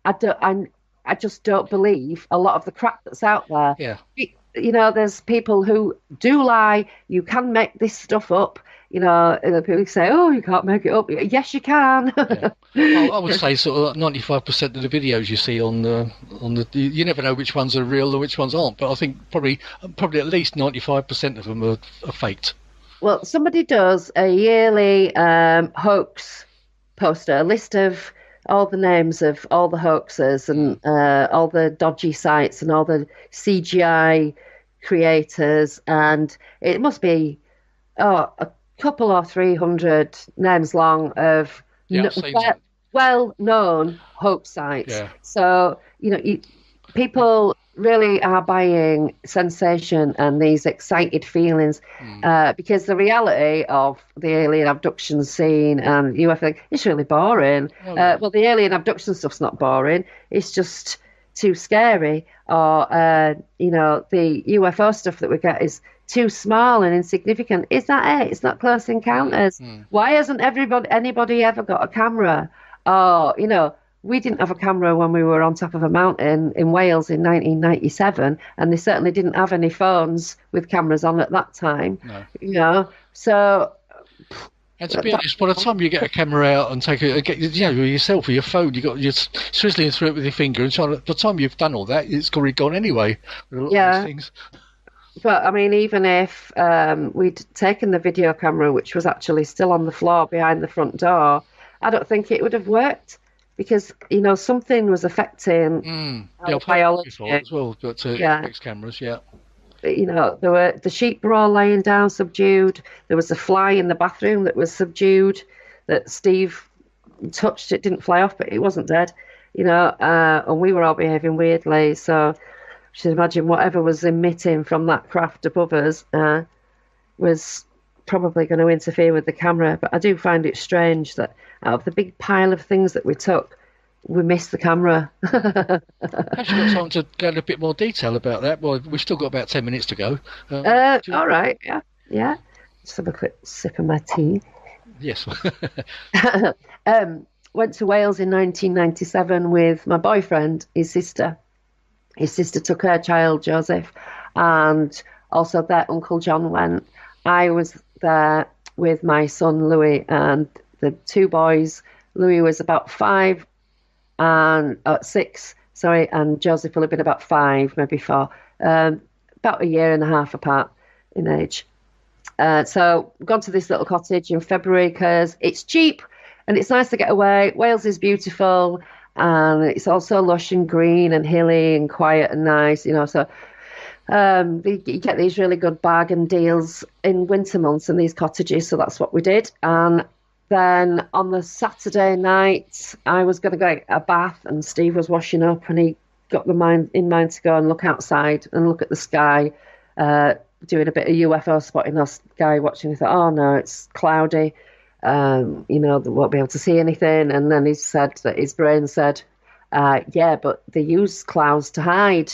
I just don't believe a lot of the crap that's out there. Yeah. There's people who do lie. You can make this stuff up. People say, "Oh, you can't make it up." Yes, you can. Yeah. Well, I would say sort of 95% of the videos you see on the you never know which ones are real and which ones aren't. But I think probably at least 95% of them are faked. Well, somebody does a yearly hoax poster, a list of all the names of all the hoaxers and all the dodgy sites and all the CGI creators, and it must be a couple or 300 names long of well-known hoax sites. Yeah. So people really are buying sensation and these excited feelings because the reality of the alien abduction scene and UFO is really boring. Well, the alien abduction stuff's not boring. It's just too scary. Or, the UFO stuff that we get is too small and insignificant. Is that it? It's not Close Encounters. Why hasn't anybody ever got a camera? Or, we didn't have a camera when we were on top of a mountain in Wales in 1997, and they certainly didn't have any phones with cameras on at that time. No. So. And to be honest, by the time you get a camera out and take yourself with your phone, you're swizzling through it with your finger, and so by the time you've done all that, it's already gone anyway. With a lot of these things. But I mean, even if we'd taken the video camera, which was actually still on the floor behind the front door, I don't think it would have worked. Because something was affecting our biology as well, but fixed cameras, the sheep were all laying down, subdued. There was a fly in the bathroom that was subdued. That Steve touched. It didn't fly off, but it wasn't dead. And we were all behaving weirdly. So you should imagine whatever was emitting from that craft above us was probably going to interfere with the camera. But I do find it strange that out of the big pile of things that we took, we missed the camera. Actually, got time to go into a bit more detail about that. Well, we've still got about 10 minutes to go. All right, yeah. Just have a quick sip of my tea. Yes. Went to Wales in 1997 with my boyfriend, his sister. His sister took her child, Joseph, and also their Uncle John went. I was there with my son, Louis, and the two boys. Louis was about 6, and Joseph will have been about 5, maybe 4, about a year and a half apart in age. So gone to this little cottage in February because it's cheap and it's nice to get away. Wales is beautiful and it's also lush and green and hilly and quiet and nice, so you get these really good bargain deals in winter months in these cottages, so that's what we did. And then on the Saturday night, I was going to go get a bath, and Steve was washing up, and he got in mind to go and look outside and look at the sky, doing a bit of UFO spotting. Us guy watching, he thought, oh no, it's cloudy, they won't be able to see anything. And then he said that his brain said, yeah, but they use clouds to hide.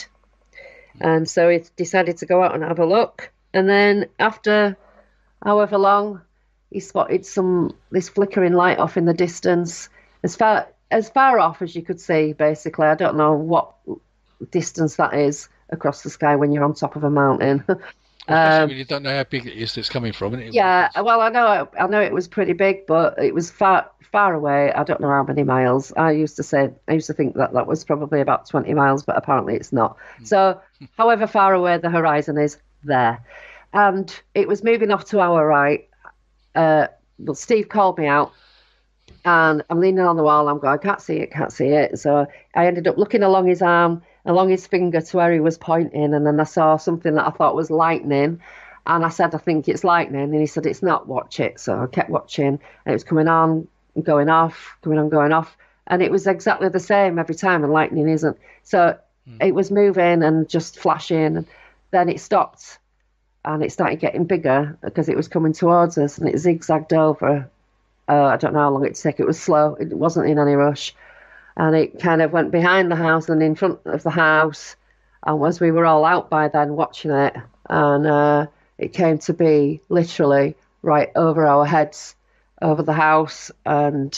And so he decided to go out and have a look. And then after however long, he spotted this flickering light off in the distance, as far off as you could see, basically. I don't know what distance that is across the sky when you're on top of a mountain. Especially when you don't know how big it is that's coming from. Isn't it? Yeah, well, I know it was pretty big, but it was far away. I don't know how many miles. I used to think that was probably about 20 miles, but apparently it's not. So however far away the horizon is, there. And it was moving off to our right. Well, Steve called me out, and I'm leaning on the wall. I'm going, I can't see it. So I ended up looking along his arm, along his finger to where he was pointing, and then I saw something that I thought was lightning. And I said, I think it's lightning. And he said, it's not, watch it. So I kept watching, and it was coming on, going off, going off. And it was exactly the same every time, and lightning isn't. So it was moving and just flashing, and then it stopped. And it started getting bigger because it was coming towards us, and it zigzagged over. I don't know how long it took. It was slow. It wasn't in any rush. And it kind of went behind the house and in front of the house. And as we were all out by then watching it, and it came to be literally right over our heads, over the house. And,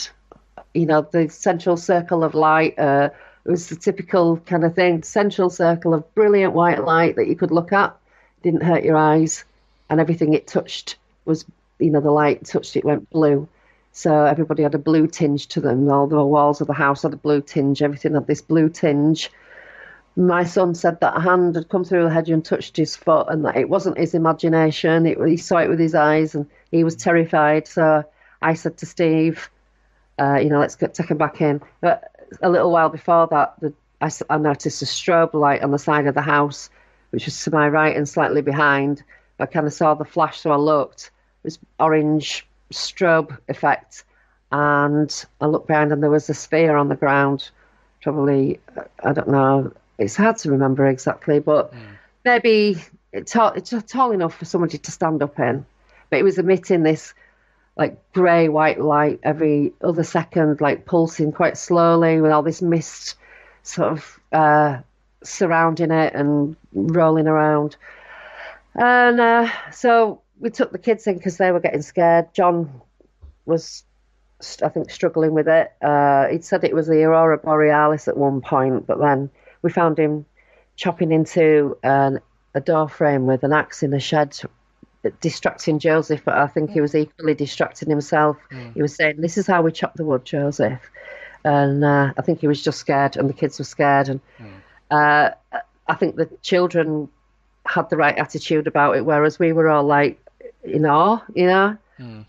the central circle of light, it was the typical kind of thing, central circle of brilliant white light that you could look at. Didn't hurt your eyes, and everything it touched was, the light touched it went blue. So everybody had a blue tinge to them. All the walls of the house had a blue tinge. Everything had this blue tinge. My son said that a hand had come through the hedge and touched his foot, and that it wasn't his imagination. He saw it with his eyes, and he was terrified. So I said to Steve, let's take him back in. But a little while before that, I noticed a strobe light on the side of the house, which was to my right and slightly behind. I kind of saw the flash, so I looked. It was orange strobe effect. And I looked behind, and there was a sphere on the ground, probably, I don't know, it's hard to remember exactly, but maybe it's tall enough for somebody to stand up in. But it was emitting this like grey white light every other second, like pulsing quite slowly with all this mist sort of surrounding it and rolling around. And so we took the kids in because they were getting scared. John was, I think, struggling with it. He'd said it was the Aurora Borealis at one point, but then we found him chopping into a door frame with an axe in the shed, distracting Joseph, but I think he was equally distracting himself. He was saying, "This is how we chop the wood, Joseph." And I think he was just scared, and the kids were scared. And I think the children had the right attitude about it, whereas we were all like in awe, you know.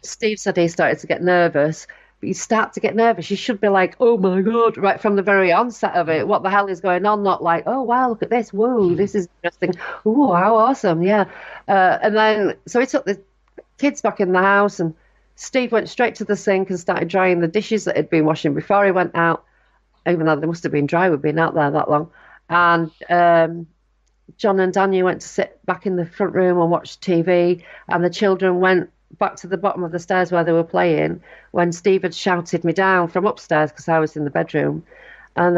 Steve said he started to get nervous. But you start to get nervous, you should be like, "Oh my God," right from the very onset of it. What the hell is going on? Not like, "Oh wow, look at this. Whoa, this is interesting. Oh, how awesome." Yeah. And then, so we took the kids back in the house, and Steve went straight to the sink and started drying the dishes that he'd been washing before he went out, even though they must have been dry. We'd been out there that long. And John and Daniel went to sit back in the front room and watch TV, and the children went back to the bottom of the stairs where they were playing when Steve had shouted me down from upstairs because I was in the bedroom. And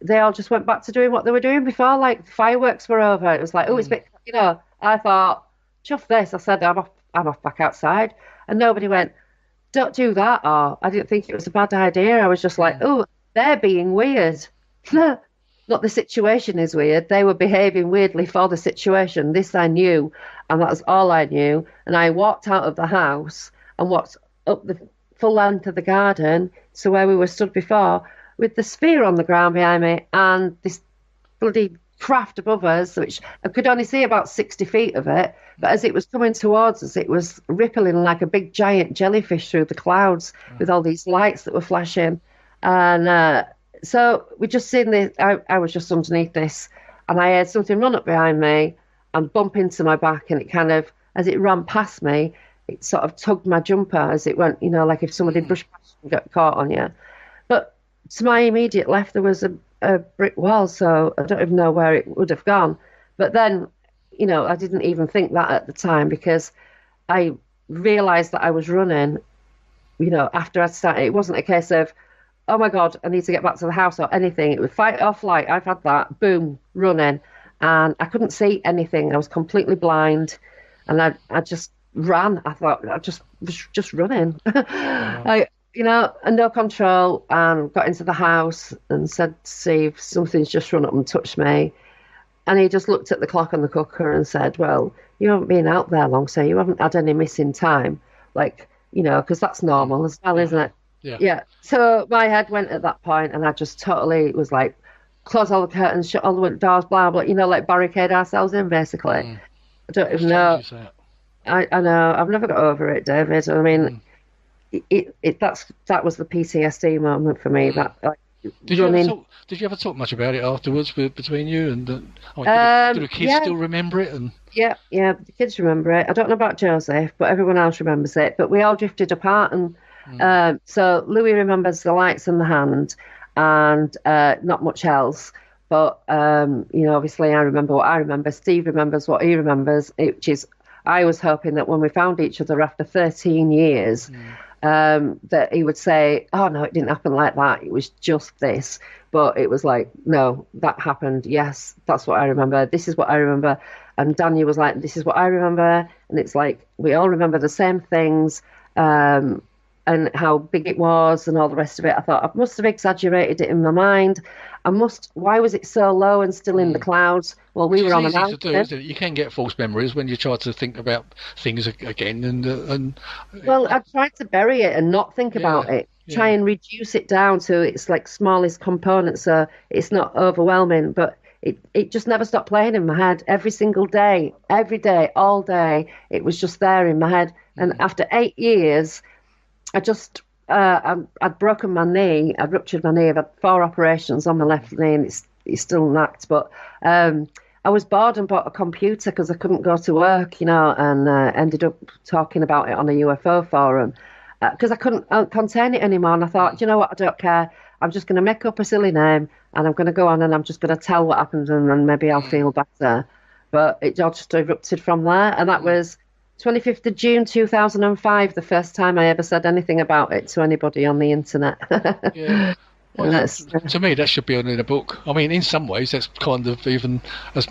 they all just went back to doing what they were doing before, like fireworks were over. It was like, oh, it's a bit, you know, I thought, chuff this. I said, I'm off back outside. And nobody went, don't do that. Or I didn't think it was a bad idea. I was just like, oh, they're being weird. Not the situation is weird. They were behaving weirdly for the situation. This I knew, and that was all I knew. And I walked out of the house and walked up the full length of the garden to where we were stood before, with the sphere on the ground behind me and this bloody craft above us, which I could only see about 60 feet of it. But as it was coming towards us, it was rippling like a big giant jellyfish through the clouds with all these lights that were flashing. And so we just seen this. I was just underneath this, and I heard something run up behind me and bump into my back, and it kind of, as it ran past me, it sort of tugged my jumper as it went, you know, like if somebody brushed past and got caught on you. But to my immediate left, there was a brick wall, so I don't even know where it would have gone. But then, you know, I didn't even think that at the time, because I realised that I was running, you know, after I'd started. It wasn't a case of, oh my God, I need to get back to the house or anything. It was fight or flight. I've had that. Boom, running. And I couldn't see anything. I was completely blind. And I just ran. I thought I was just running. You know, and no control, and got into the house and said, Steve, something's just run up and touched me. And he just looked at the clock on the cooker and said, well, you haven't been out there long, so you haven't had any missing time. Like, you know, because that's normal as well, isn't it? Yeah. So my head went at that point, and I just totally was like, close all the curtains, shut all the doors, blah, blah, you know, like barricade ourselves in, basically. I don't even know. I know. I've never got over it, David. I mean, that was the PTSD moment for me. That did you ever talk much about it afterwards between you? And do the kids still remember it? And yeah, the kids remember it. I don't know about Joseph, but everyone else remembers it. But we all drifted apart, and so Louis remembers the lights in the hand, and not much else. But you know, obviously, I remember what I remember. Steve remembers what he remembers, which is, I was hoping that when we found each other after 13 years. That he would say, oh no, it didn't happen like that, it was just this. But it was like, no, that happened. Yes, that's what I remember. This is what I remember. And Daniel was like, this is what I remember. And it's like, we all remember the same things, and how big it was and all the rest of it. I thought I must have exaggerated it in my mind. Why was it so low and still in the clouds? Well, we were on a mountain. To do, isn't it? You can get false memories when you try to think about things again. And well, I tried to bury it and not think about it. Try and reduce it down to its like smallest component, so it's not overwhelming. But it just never stopped playing in my head. Every single day, every day, all day, it was just there in my head. And after 8 years, I just I'd broken my knee. I'd ruptured my knee. I've had 4 operations on my left knee, and it's still knacked. But I was bored and bought a computer because I couldn't go to work, you know, and ended up talking about it on a UFO forum because I couldn't contain it anymore. And I thought, you know what, I don't care. I'm just going to make up a silly name and I'm going to go on and I'm just going to tell what happened and then maybe I'll feel better. But it all just erupted from there. And that was 25th of June 2005, the first time I ever said anything about it to anybody on the internet. Yeah. Well, to me, that should be in a book. I mean, in some ways, that's kind of even as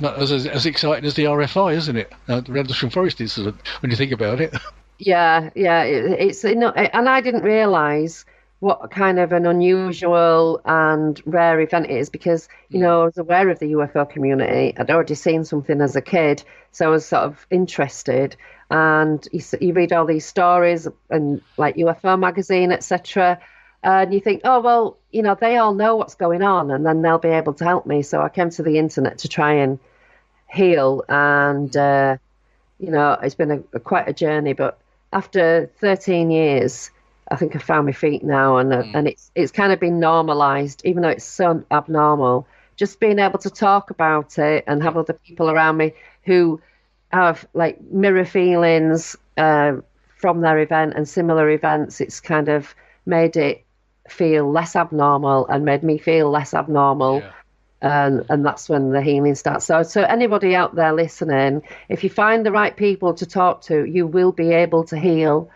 exciting as the RFI, isn't it? The Rendlesham Forest incident, when you think about it. Yeah, it's and I didn't realise what kind of an unusual and rare event it is because, I was aware of the UFO community. I'd already seen something as a kid, so I was sort of interested. And you read all these stories and like UFO magazine, etc. And you think, oh, well, they all know what's going on and then they'll be able to help me. So I came to the internet to try and heal. And, it's been quite a journey. But after 13 years, I think I've found my feet now. And it's kind of been normalised, even though it's so abnormal. Just being able to talk about it and have other people around me who have like mirror feelings from their event and similar events, it's kind of made it feel less abnormal and made me feel less abnormal. And that's when the healing starts. So anybody out there listening, if you find the right people to talk to, you will be able to heal.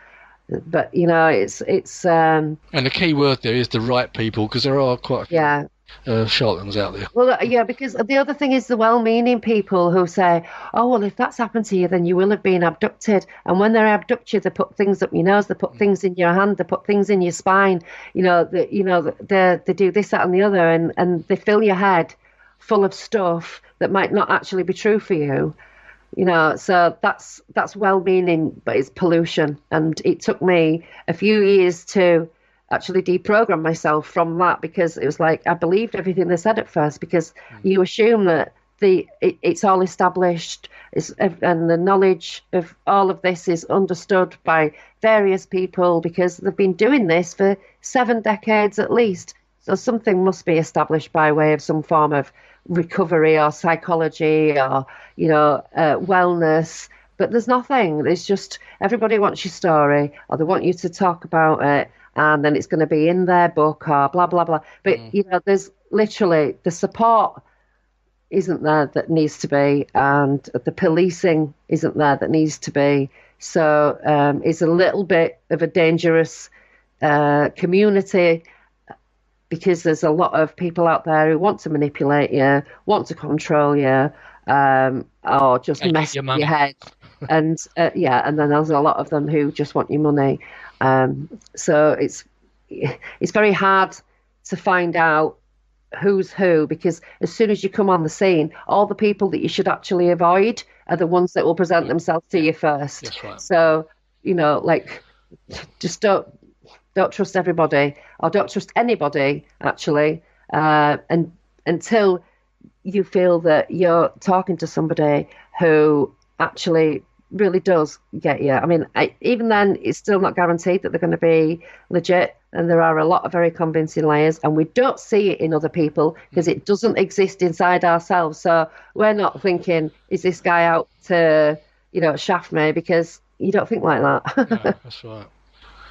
But it's and the key word there is the right people, because there are quite a few charlatans out there. Well, because the other thing is the well-meaning people who say, oh, well, if that's happened to you, then you will have been abducted. And when they abduct you, they put things up your nose, they put things in your hand, they put things in your spine. They do this, that, and the other, and they fill your head full of stuff that might not actually be true for you. So that's well-meaning, but it's pollution. And it took me a few years to actually deprogram myself from that, because it was like I believed everything they said at first, because you assume that it's all established, and the knowledge of all of this is understood by various people because they've been doing this for 7 decades at least. So something must be established by way of some form of recovery or psychology or wellness. But there's nothing. It's just everybody wants your story, or they want you to talk about it, and then it's going to be in their book or blah, blah, blah. But, there's literally the support isn't there that needs to be, and the policing isn't there that needs to be. So it's a little bit of a dangerous community, because there's a lot of people out there who want to manipulate you, want to control you, or just mess with your head. And and then there's a lot of them who just want your money. So it's very hard to find out who's who, because as soon as you come on the scene, all the people that you should actually avoid are the ones that will present themselves to you first. That's right. So, just don't trust everybody, or don't trust anybody, actually, and until you feel that you're talking to somebody who actually really does get you. I mean, even then, it's still not guaranteed that they're going to be legit, and there are a lot of very convincing layers, and we don't see it in other people because it doesn't exist inside ourselves. So we're not thinking, is this guy out to, shaft me, because you don't think like that. No, that's right.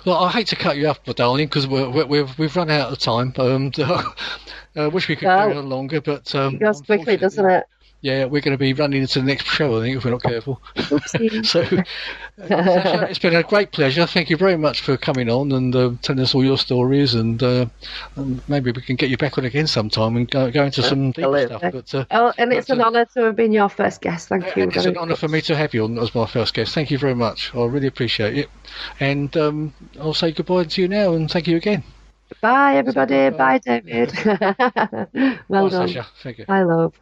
Well, I hate to cut you off, my darling, because we've run out of time. I wish we could go on longer, but it goes quickly, doesn't it? Yeah, we're going to be running into the next show, I think, if we're not careful. So, Sacha, it's been a great pleasure. Thank you very much for coming on and telling us all your stories, and maybe we can get you back on again sometime and go into some deep stuff. But, and it's an honour to have been your first guest. Thank you. It's an honour for me to have you on as my first guest. Thank you very much. I really appreciate it. And I'll say goodbye to you now, and thank you again. Bye, everybody. Bye, David. Well Bye, done. Sacha. Thank you. Bye, love.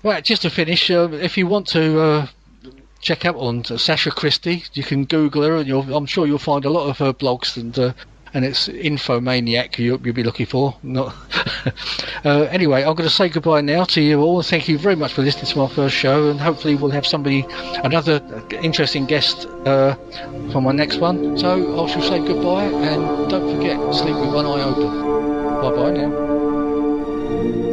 Right, just to finish, if you want to check out on Sacha Christie, you can Google her, and I'm sure you'll find a lot of her blogs, and it's Infomaniac you'll be looking for. Not anyway, I'm going to say goodbye now to you all. Thank you very much for listening to my first show, and hopefully we'll have another interesting guest for my next one. So I shall say goodbye, and don't forget, sleep with one eye open. Bye bye now.